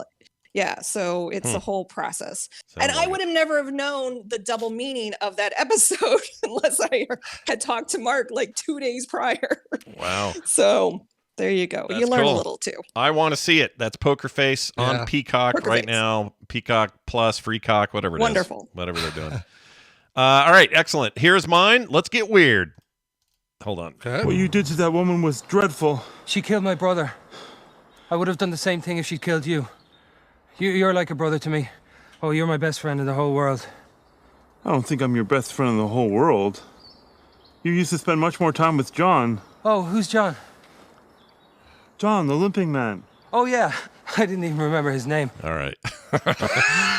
Yeah, so it's a whole process. And I would have never have known the double meaning of that episode unless I had talked to Mark like 2 days prior. Wow. So there you go. That's you learn cool. a little too. I want to see it. That's Poker Face on Peacock right now. Peacock Plus, Freecock, whatever it is. Wonderful. Whatever they're doing. All right, excellent. Here's mine. Let's get weird. Hold on. What you did to that woman was dreadful. She killed my brother. I would have done the same thing if she'd killed you. You're like a brother to me. Oh, you're my best friend in the whole world. I don't think I'm your best friend in the whole world. You used to spend much more time with John. Oh, who's John? John, the limping man. Oh, yeah. I didn't even remember his name. All right.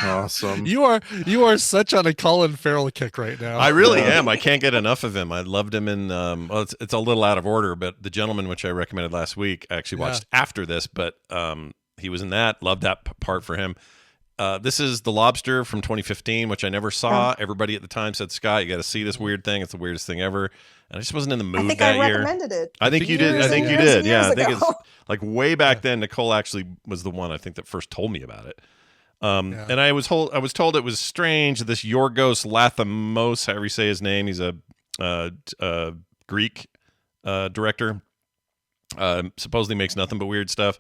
Awesome. You are such on a Colin Farrell kick right now. I really am. I can't get enough of him. I loved him in, well, it's a little out of order, but The Gentleman, which I recommended last week, I actually watched after this, but he was in that. Loved that part for him. This is The Lobster from 2015, which I never saw. Everybody at the time said, Scott, you got to see this weird thing. It's the weirdest thing ever. And I just wasn't in the mood that year. I recommended it. I think you did. I think you did. Yeah, I think it's like way back then. Nicole actually was the one I think that first told me about it. And I was told it was strange. This Yorgos Lanthimos, however you say his name, he's a Greek director. Supposedly makes nothing but weird stuff.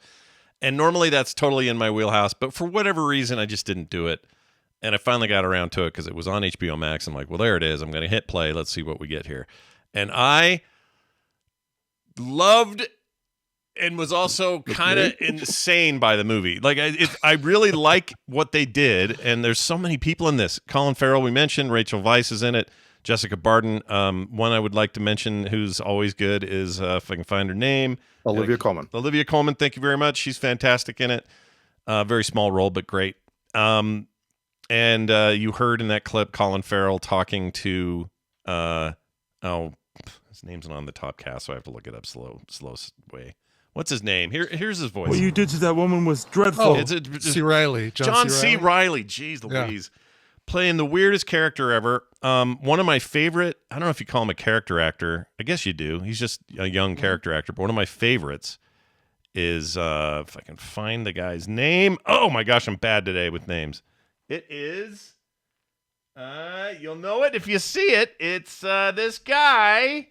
And normally that's totally in my wheelhouse, but for whatever reason, I just didn't do it. And I finally got around to it because it was on HBO Max. I'm like, well, there it is. I'm going to hit play. Let's see what we get here. And I loved and was also kind of insane by the movie. Like, I really like what they did. And there's so many people in this. Colin Farrell, we mentioned. Rachel Weisz is in it. Jessica Barden. One I would like to mention who's always good is, if I can find her name, Olivia Colman. Olivia Colman, thank you very much. She's fantastic in it. Very small role, but great. And you heard in that clip Colin Farrell talking to, his name's not on the top cast, so I have to look it up slow way. What's his name? Here's his voice. What you did to that woman was dreadful. Oh, C. Reilly. John C. Reilly. Jeez Louise. Yeah. Playing the weirdest character ever. One of my favorite, I don't know if you call him a character actor. I guess you do. He's just a young character actor. But one of my favorites is, if I can find the guy's name. Oh my gosh, I'm bad today with names. It is, you'll know it if you see it. It's this guy,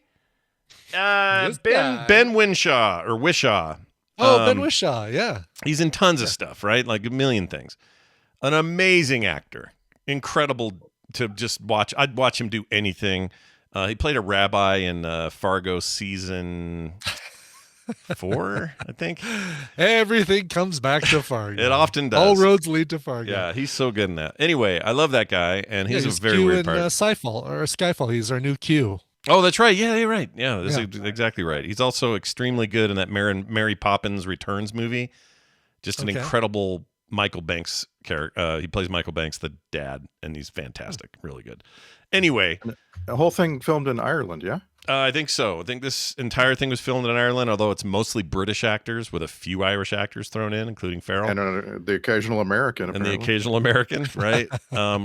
Ben Whishaw or Wishaw. Oh, Ben Whishaw, yeah. He's in tons of stuff, right? Like a million things. An amazing actor. Incredible to just watch. I'd watch him do anything. He played a rabbi in Fargo season 4, I think. Everything comes back to Fargo. It often does. All roads lead to Fargo. Yeah, he's so good in that. Anyway, I love that guy, and he's a very Q weird in, part. Skyfall. He's our new Q. Oh, that's right. Yeah, you're right. Yeah, that's exactly right. He's also extremely good in that Mary Poppins Returns movie. Just an incredible Michael Banks character. He plays Michael Banks, the dad, and he's fantastic. Really good. Anyway. The whole thing filmed in Ireland, yeah? I think so. I think this entire thing was filmed in Ireland, although it's mostly British actors with a few Irish actors thrown in, including Farrell. And the occasional American, apparently. And the occasional American, right?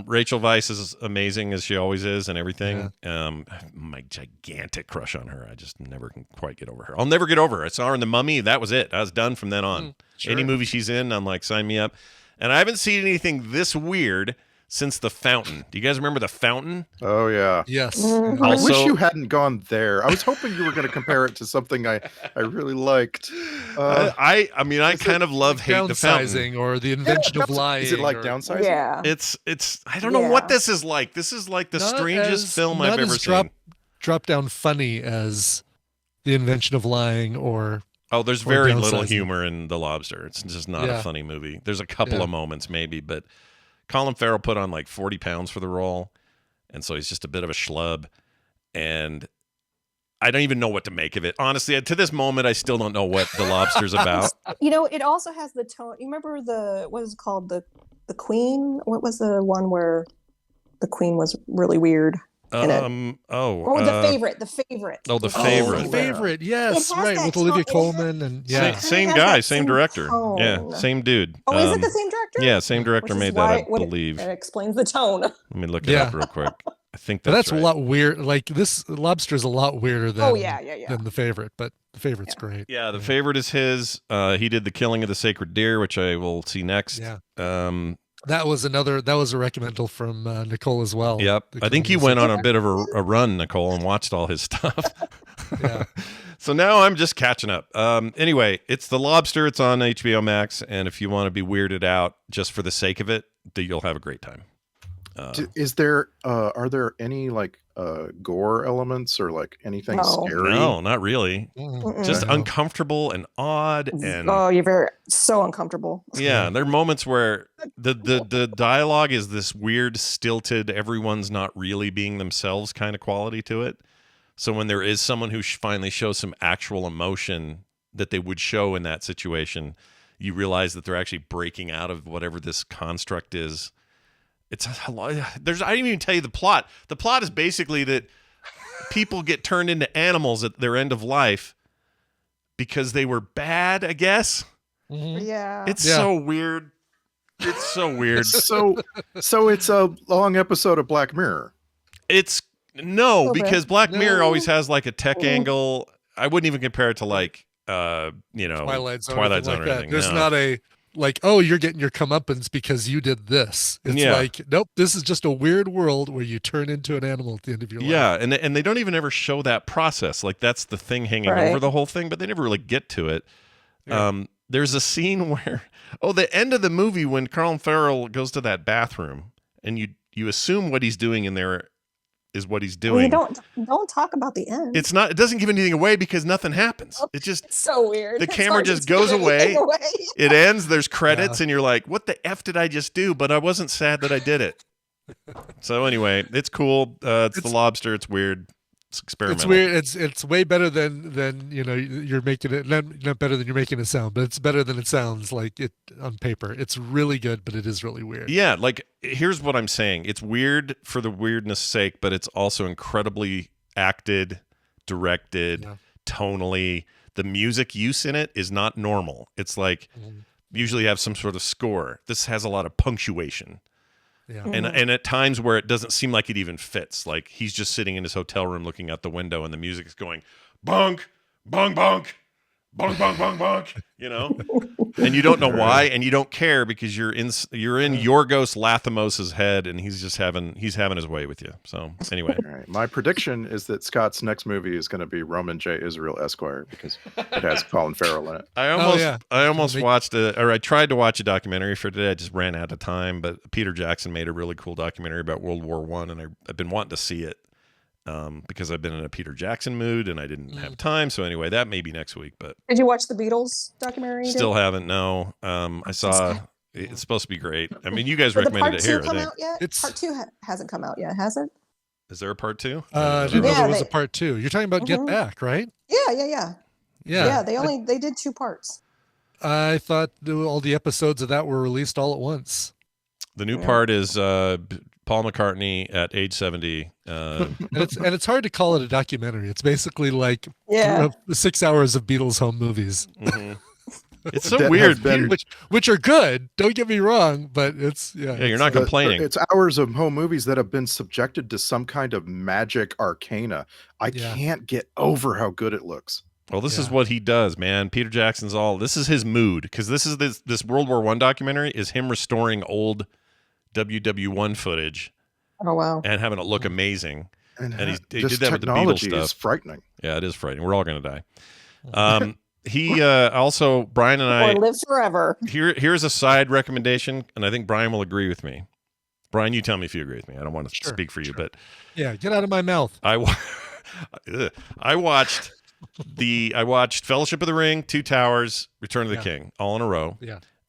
Rachel Weisz is amazing, as she always is, and everything. Yeah. My gigantic crush on her. I just never can quite get over her. I'll never get over her. I saw her in The Mummy. That was it. I was done from then on. Sure. Any movie she's in, I'm like, sign me up. And I haven't seen anything this weird since The Fountain. Do you guys remember The Fountain? Oh, yeah. Yes. Also, I wish you hadn't gone there. I was hoping you were going to compare it to something I really liked. I kind of love-hate The Fountain. Or The Invention of Lying. Is it like downsizing? Yeah. It's I don't know what this is like. This is like the strangest film I've ever seen. Drop down funny as The Invention of Lying or... Oh, there's very little humor in The Lobster. It's just not a funny movie. There's a couple of moments maybe, but Colin Farrell put on like 40 pounds for the role, and so he's just a bit of a schlub, and I don't even know what to make of it. Honestly, to this moment, I still don't know what The Lobster's about. You know, it also has the tone. You remember what was it called? The Queen? What was the one where the Queen was really weird? The Favorite. Oh, The Favorite. The Favorite, yes, right, with Olivia Colman and same guy, same director. Tone. Yeah, same dude. Oh, is it the same director? Yeah, same director made that, I believe. That explains the tone. Let me look it up real quick. I think But that's that's a lot weird. Like this Lobster's a lot weirder than than The Favorite, but The Favorite's great. Yeah, The Favorite is his. He did The Killing of the Sacred Deer, which I will see next. Yeah. That was a recommendal from Nicole as well. Yep. I think you went on a bit of a run, Nicole, and watched all his stuff. Yeah. So now I'm just catching up. Anyway, it's The Lobster. It's on HBO Max, and if you want to be weirded out just for the sake of it, you'll have a great time. Are there any like gore elements or like anything scary? No, not really. Mm-mm. Just uncomfortable and odd, and Oh, you're so uncomfortable. yeah, there are moments where the dialogue is this weird, stilted, everyone's not really being themselves kind of quality to it. So when there is someone who finally shows some actual emotion that they would show in that situation, you realize that they're actually breaking out of whatever this construct is. It's a lot. I didn't even tell you the plot. The plot is basically that people get turned into animals at their end of life because they were bad, I guess. Yeah. It's so weird. It's so weird. so it's a long episode of Black Mirror. It's no, bit. because Black Mirror No. always has like a tech angle. I wouldn't even compare it to like Twilight Zone, Twilight or Zone or that. anything. There's No. not a like, oh, you're getting your comeuppance because you did this. It's Yeah. like, nope, this is just a weird world where you turn into an animal at the end of your life. Yeah, and they don't even ever show that process. Like that's the thing hanging Right. over the whole thing, but they never really get to it. There's a scene where the end of the movie when Colin Farrell goes to that bathroom and you assume what he's doing in there is what he's doing. We don't talk about the end. It's not. It doesn't give anything away because nothing happens. It just It's so weird. the It's camera hard to just goes give away. anything away. It ends. There's credits, and you're like, "What the f did I just do?" But I wasn't sad that I did it. So anyway, it's cool. It's The Lobster. It's weird. It's experimental. It's weird. It's way better than you're making it. Not better than you're making it sound, but it's better than it sounds like it on paper. It's really good, but it is really weird. Yeah, like here's what I'm saying. It's weird for the weirdness' sake, but it's also incredibly acted, directed, tonally. The music use in it is not normal. It's like usually have some sort of score. This has a lot of punctuation. Yeah. And at times where it doesn't seem like it even fits. Like he's just sitting in his hotel room looking out the window and the music is going bonk, bonk, bonk, bonk, bonk, bonk, bonk, and you don't know why, and you don't care because you're in Yorgos Lanthimos' head, and he's having his way with you. So anyway, All right. My prediction is that Scott's next movie is going to be Roman J. Israel Esquire because it has Colin Farrell in it. I almost watched I tried to watch a documentary for today. I just ran out of time, but Peter Jackson made a really cool documentary about World War I, and I've been wanting to see it because I've been in a Peter Jackson mood and I didn't have time. So anyway, that may be next week, but Did you watch the Beatles documentary? still haven't. No, I saw it's supposed to be great. I mean, you guys Did the recommended part it here. two I come think. out yet? Part two hasn't come out yet, has it? Is there a part two? I didn't know Yeah, there was they- a part 2. You're talking about Get Mhm. Back, right? Yeah. Yeah. They did 2 parts. I thought all the episodes of that were released all at once. The new part is Paul McCartney at age 70. And it's hard to call it a documentary. It's basically like Yeah. 6 hours of Beatles home movies. It's so weird. Which are good. Don't get me wrong, but it's you're not complaining. It's hours of home movies that have been subjected to some kind of magic arcana. I can't get over how good it looks. Well, this is what he does, man. Peter Jackson's this is his mood because this World War I documentary is him restoring old WW1 footage. Oh wow! And having it look amazing. And he this did that with the Beatles technology stuff. is frightening. Yeah, it is frightening. We're all going to die. He also Brian and I Or live forever. Here's a side recommendation, and I think Brian will agree with me. Brian, you tell me if you agree with me. I don't want to speak for you, but yeah, get out of my mouth. I watched Fellowship of the Ring, Two Towers, Return of the King, all in a row.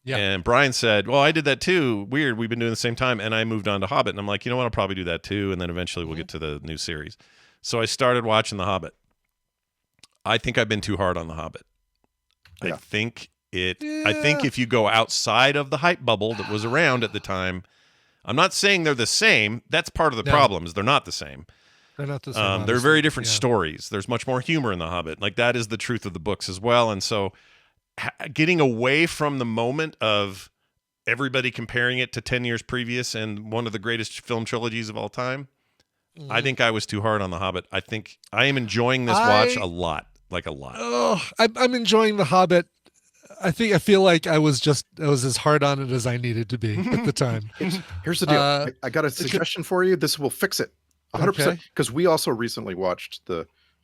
Yeah. And Brian said, well, I did that too. Weird. We've been doing the same time. And I moved on to Hobbit. And I'm like, you know what? I'll probably do that too. And then eventually we'll get to the new series. So I started watching The Hobbit. I think I've been too hard on The Hobbit. I think if you go outside of the hype bubble that was around at the time, I'm not saying they're the same. That's part of the problem is they're not the same. They're not the same. They're very different stories. There's much more humor in The Hobbit. Like that is the truth of the books as well. And so getting away from the moment of everybody comparing it to 10 years previous and one of the greatest film trilogies of all time, I think I was too hard on The Hobbit. I think I am enjoying this watch a lot, like a lot. Oh, I'm enjoying The Hobbit. I feel like I was as hard on it as I needed to be at the time. Here's the deal. I got a suggestion for you. This will fix it 100%. Because we also recently watched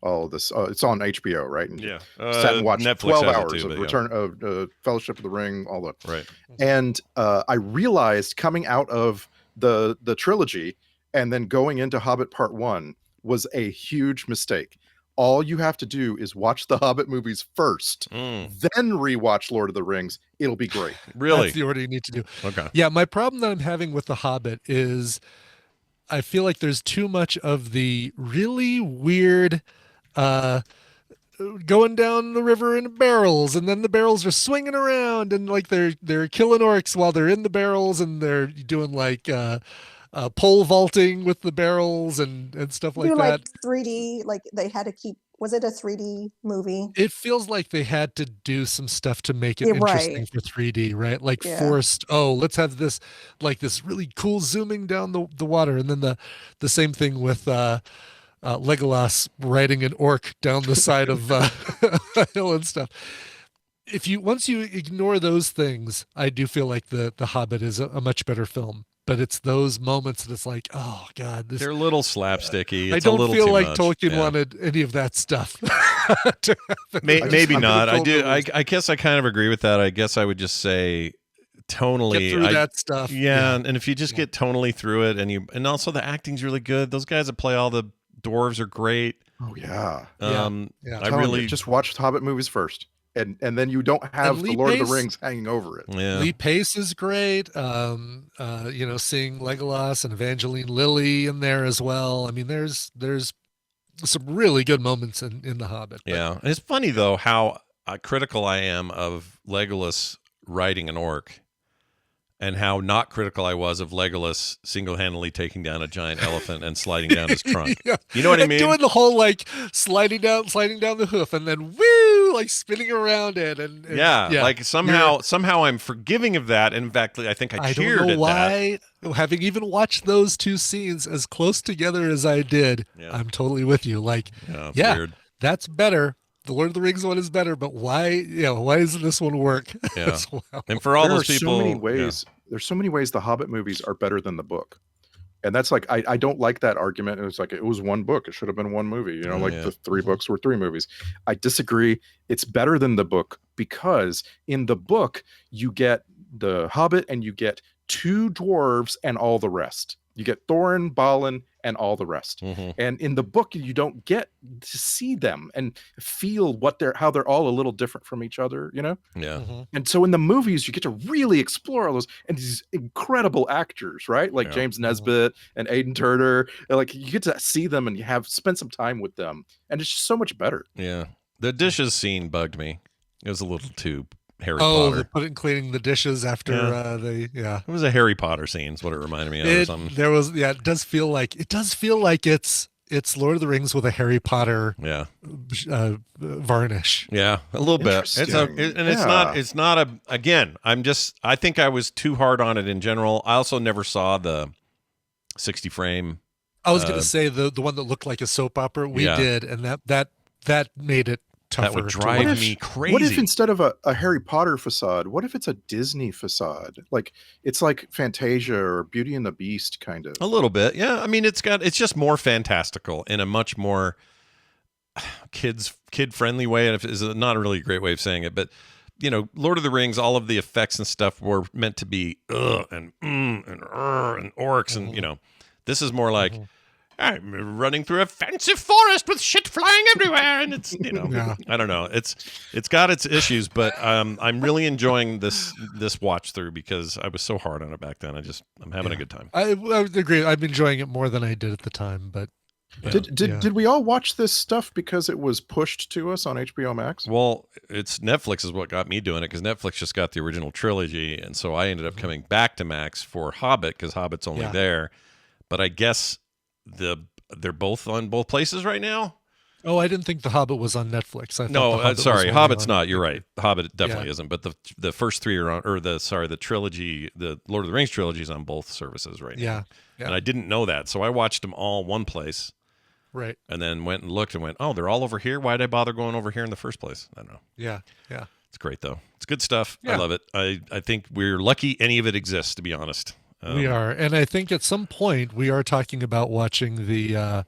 all of this. It's on HBO, right? And yeah. Sat and watched Netflix 12 has it hours too, of but Return of Fellowship of the Ring, all that. Right. And I realized coming out of the trilogy and then going into Hobbit Part 1 was a huge mistake. All you have to do is watch the Hobbit movies first, then rewatch Lord of the Rings. It'll be great. Really? That's the order you need to do. Okay. Yeah, my problem that I'm having with The Hobbit is I feel like there's too much of the really weird going down the river in barrels, and then the barrels are swinging around, and like they're killing orcs while they're in the barrels, and they're doing like pole vaulting with the barrels and stuff like that. Like 3D, like they had to keep. Was it a 3D movie? It feels like they had to do some stuff to make it interesting for 3D, right? Like forced. Oh, let's have this really cool zooming down the water, and then the same thing with Legolas riding an orc down the side of a hill and stuff. Once you ignore those things, I do feel like the Hobbit is a much better film. But it's those moments that it's like, oh God, they're a little slapsticky. I don't feel like Tolkien wanted any of that stuff. Maybe not. I guess I kind of agree with that. I guess I would just say tonally, get through that stuff. Yeah, and if you just get tonally through it, and also the acting's really good. Those guys that play all the dwarves are great. Oh yeah. I really just watch Hobbit movies first. And then you don't have the Lord of the Rings hanging over it. Yeah. Lee Pace is great. Seeing Legolas and Evangeline Lilly in there as well. I mean, there's some really good moments in The Hobbit. Yeah, and it's funny though how critical I am of Legolas riding an orc, and how not critical I was of Legolas single-handedly taking down a giant elephant and sliding down his trunk. Yeah. You know what I mean? Doing the whole like sliding down the hoof and then woo, like spinning around it and like somehow I'm forgiving of that. In fact, I think I cheered don't know at why. Having even watched those two scenes as close together as I did, I'm totally with you. Like, weird. That's better. The Lord of the Rings one is better, but why doesn't this one work? Yeah. as well? And for all there those are people, so many ways. There's so many ways the Hobbit movies are better than the book, and that's like I don't like that argument. It's like it was one book; it should have been one movie. The 3 books were 3 movies. I disagree. It's better than the book because in the book you get the Hobbit and you get 2 dwarves and all the rest. You get Thorin, Balin, and all the rest. And in the book, you don't get to see them and feel how they're all a little different from each other, Yeah. And so in the movies, you get to really explore all those and these incredible actors, right? Like James Nesbitt and Aidan Turner. And like you get to see them and spend some time with them, and it's just so much better. Yeah. The dishes scene bugged me. It was a little too Harry Potter. Cleaning the dishes after It was a Harry Potter scene. Is what it reminded me of. Or something. It does feel like it's Lord of the Rings with a Harry Potter varnish. Yeah, a little bit. It's not again. I think I was too hard on it in general. I also never saw the 60 frame. I was going to say the one that looked like a soap opera. We did, and that made it tougher. That would drive me crazy. What if instead of a Harry Potter facade, what if it's a Disney facade? Like it's like Fantasia or Beauty and the Beast kind of. A little bit, yeah. I mean, it's just more fantastical in a much more kid friendly way, and is not a really great way of saying it, but Lord of the Rings, all of the effects and stuff were meant to be and orcs, and this is more like. I'm running through a fancy forest with shit flying everywhere, and it's I don't know. It's got its issues, but I'm really enjoying this watch through because I was so hard on it back then. I'm having a good time. I would agree. I'm enjoying it more than I did at the time, but. Did we all watch this stuff because it was pushed to us on HBO Max? Well, it's Netflix is what got me doing it because Netflix just got the original trilogy, and so I ended up coming back to Max for Hobbit because Hobbit's only there. But I guess they're both on both places right now. Oh, I didn't think The Hobbit was on Netflix. I thought No, The Hobbit sorry, was Hobbit's on- not. You're right. Hobbit definitely Yeah. isn't. But the first three are on, or the trilogy, the Lord of the Rings trilogy is on both services right Yeah, now. yeah. And I didn't know that, so I watched them all one place. Right. And then went and looked and went, oh, they're all over here. Why'd I bother going over here in the first place? I don't know. Yeah, yeah. It's great though. It's good stuff. I Yeah. love it. I think we're lucky any of it exists, to be honest. We are, and I think at some point we are talking about watching the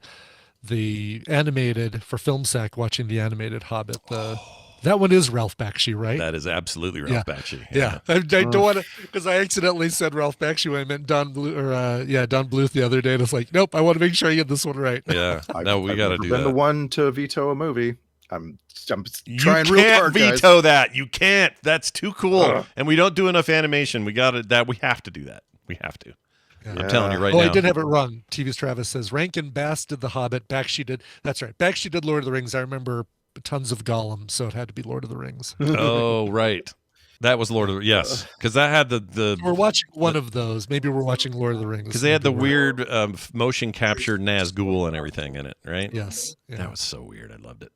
animated for FilmSack, watching the animated Hobbit. That one is Ralph Bakshi, right? That is absolutely Ralph Bakshi. Yeah, I don't want to, because I accidentally said Ralph Bakshi when I meant Don Bluth the other day, and it's like, nope, I want to make sure I get this one right. Yeah, no, we got to do been that. the one to veto a movie. I'm You trying real can't hard, guys. veto that. You can't. That's too cool. Ugh. And we don't do enough animation. We got it. That we have to do that. We have to. I'm telling you right Oh, now. I did have it wrong. TV's Travis says Rankin Bass did The Hobbit. Bakshi did. That's right. Bakshi did Lord of the Rings. I remember tons of Gollum, so it had to be Lord of the Rings. Oh, right. That was Lord of the Yes, because that had the. We're watching one of those. Maybe we're watching Lord of the Rings. Because they had the weird motion captured Nazgul and everything in it, right? Yes. Yeah. That was so weird. I loved it.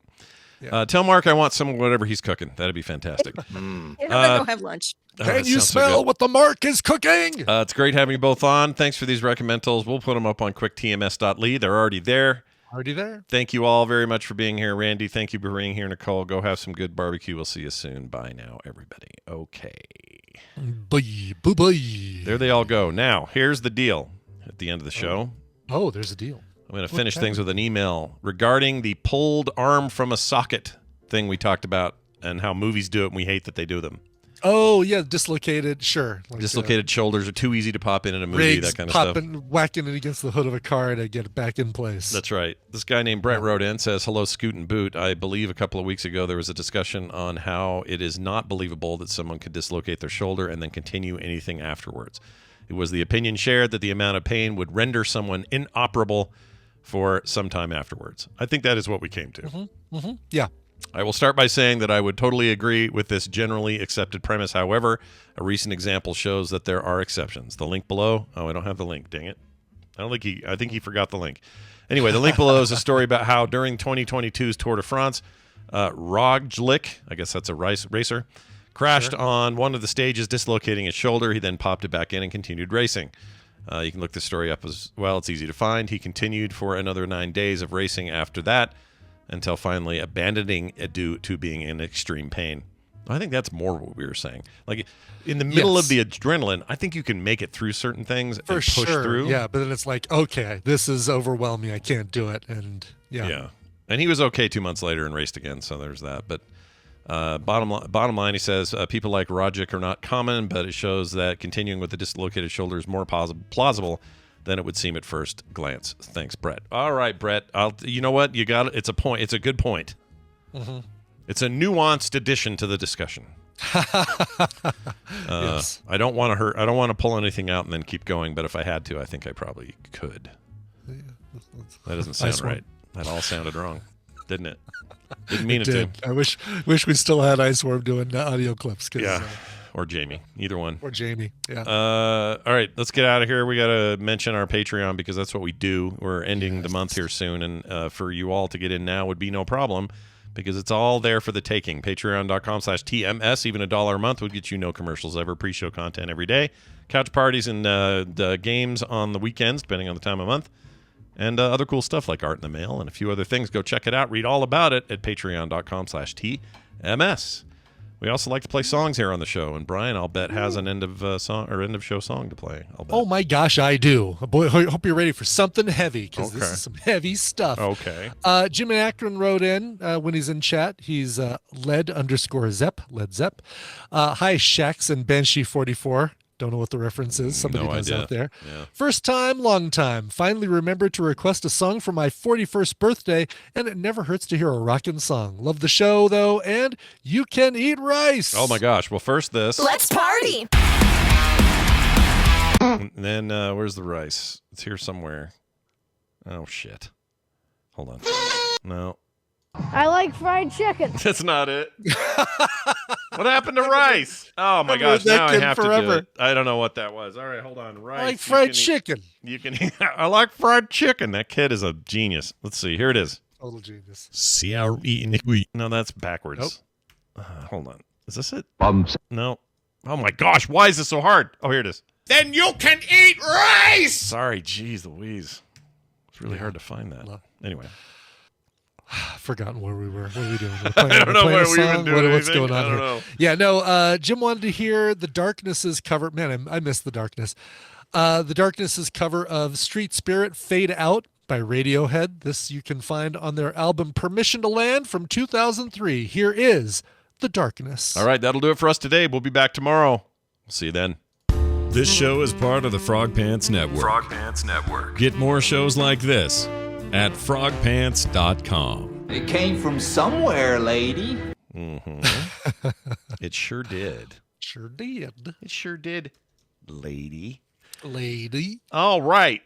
Tell Mark I want some of whatever he's cooking. That'd be fantastic. I'm gonna go have lunch. Can you smell what the Mark is cooking? It's great having you both on. Thanks for these recommendals. We'll put them up on quicktms.ly. They're already there. Already there. Thank you all very much for being here. Randy, thank you for being here. Nicole, go have some good barbecue. We'll see you soon. Bye now, everybody. Okay. Bye. Bye. There they all go. Now, here's the deal at the end of the show. Oh, there's a deal. I'm going to finish things with an email regarding the pulled arm from a socket thing we talked about and how movies do it and we hate that they do them. Oh, yeah, dislocated. Sure. Like, Dislocated shoulders are too easy to pop in a movie, rigs, that kind of stuff. whacking it against the hood of a car to get it back in place. That's right. This guy named Brett wrote in, says, hello, Scoot and Boot. I believe a couple of weeks ago there was a discussion on how it is not believable that someone could dislocate their shoulder and then continue anything afterwards. It was the opinion shared that the amount of pain would render someone inoperable for some time afterwards. I think that is what we came to. Yeah. I will start by saying that I would totally agree with this generally accepted premise. However, a recent example shows that there are exceptions. The link below. Oh, I don't have the link. Dang it. I think he forgot the link. Anyway, the link below is a story about how during 2022's Tour de France, Roglic, I guess that's a racer, crashed on one of the stages, dislocating his shoulder. He then popped it back in and continued racing. You can look this story up as well. It's easy to find. He continued for another 9 days of racing after that until finally abandoning it due to being in extreme pain. I think that's more what we were saying. Like in the middle of the adrenaline, I think you can make it through certain things and push through. Yeah, but then it's like, okay, this is overwhelming. I can't do it. And yeah. And he was okay 2 months later and raced again, so there's that. But bottom line, he says, people like Rogic are not common, but it shows that continuing with the dislocated shoulder is more plausible than it would seem at first glance. Thanks, Brett. All right, Brett. You know what? You got it. It's a point. It's a good point. Mm-hmm. It's a nuanced addition to the discussion. Yes. I don't want to hurt. I don't want to pull anything out and then keep going. But if I had to, I think I probably could. That doesn't sound Nice right. That all sounded wrong, didn't it? Didn't mean it did. to. I wish we still had Iceworm doing audio clips. Yeah. Or Jamie, either one. Or Jamie, yeah. All right, let's get out of here. We got to mention our Patreon because that's what we do. We're ending the month here soon, and for you all to get in now would be no problem because it's all there for the taking. Patreon.com/TMS, even $1 a month would get you no commercials ever, pre-show content every day, couch parties and the games on the weekends, depending on the time of month, and other cool stuff like art in the mail and a few other things. Go check it out. Read all about it at patreon.com/TMS. We also like to play songs here on the show, and Brian, I'll bet, has an end of show song to play. I'll bet. Oh my gosh, I do. Boy, I hope you're ready for something heavy because this is some heavy stuff. Okay. Jim Akron wrote in when he's in chat. He's Led Zepp. Hi, Shax and Banshee44. Don't know what the reference is. Somebody knows out there. Yeah. First time, long time. Finally remembered to request a song for my 41st birthday, and it never hurts to hear a rockin' song. Love the show, though, and you can eat rice. Oh, my gosh. Well, first this. Let's party. And then where's the rice? It's here somewhere. Oh, shit. Hold on. No. I like fried chicken. That's not it. What happened to rice? Oh my gosh! Now I have to do it. I don't know what that was. All right, hold on. Rice. I like fried chicken. You can. I like fried chicken. That kid is a genius. Let's see. Here it is. Total genius. C-R-E-N-E. No, that's backwards. Nope. Hold on. Is this it? Bums. No. Oh my gosh, why is this so hard? Oh, here it is. Then you can eat rice! Sorry, geez Louise. It's really hard to find that. Anyway. I've forgotten where we were. What are we doing? I don't know where we even doing What's anything. going on I don't here? know. Yeah, no, Jim wanted to hear The Darkness's cover. Man, I missed The Darkness. The Darkness's cover of Street Spirit Fade Out by Radiohead. This you can find on their album Permission to Land from 2003. Here is The Darkness. All right, that'll do it for us today. We'll be back tomorrow. We'll see you then. This show is part of the Frog Pants Network. Frog Pants Network. Get more shows like this at frogpants.com. It came from somewhere, lady. Mm-hmm. It sure did. Sure did. It sure did, lady. Lady. All right.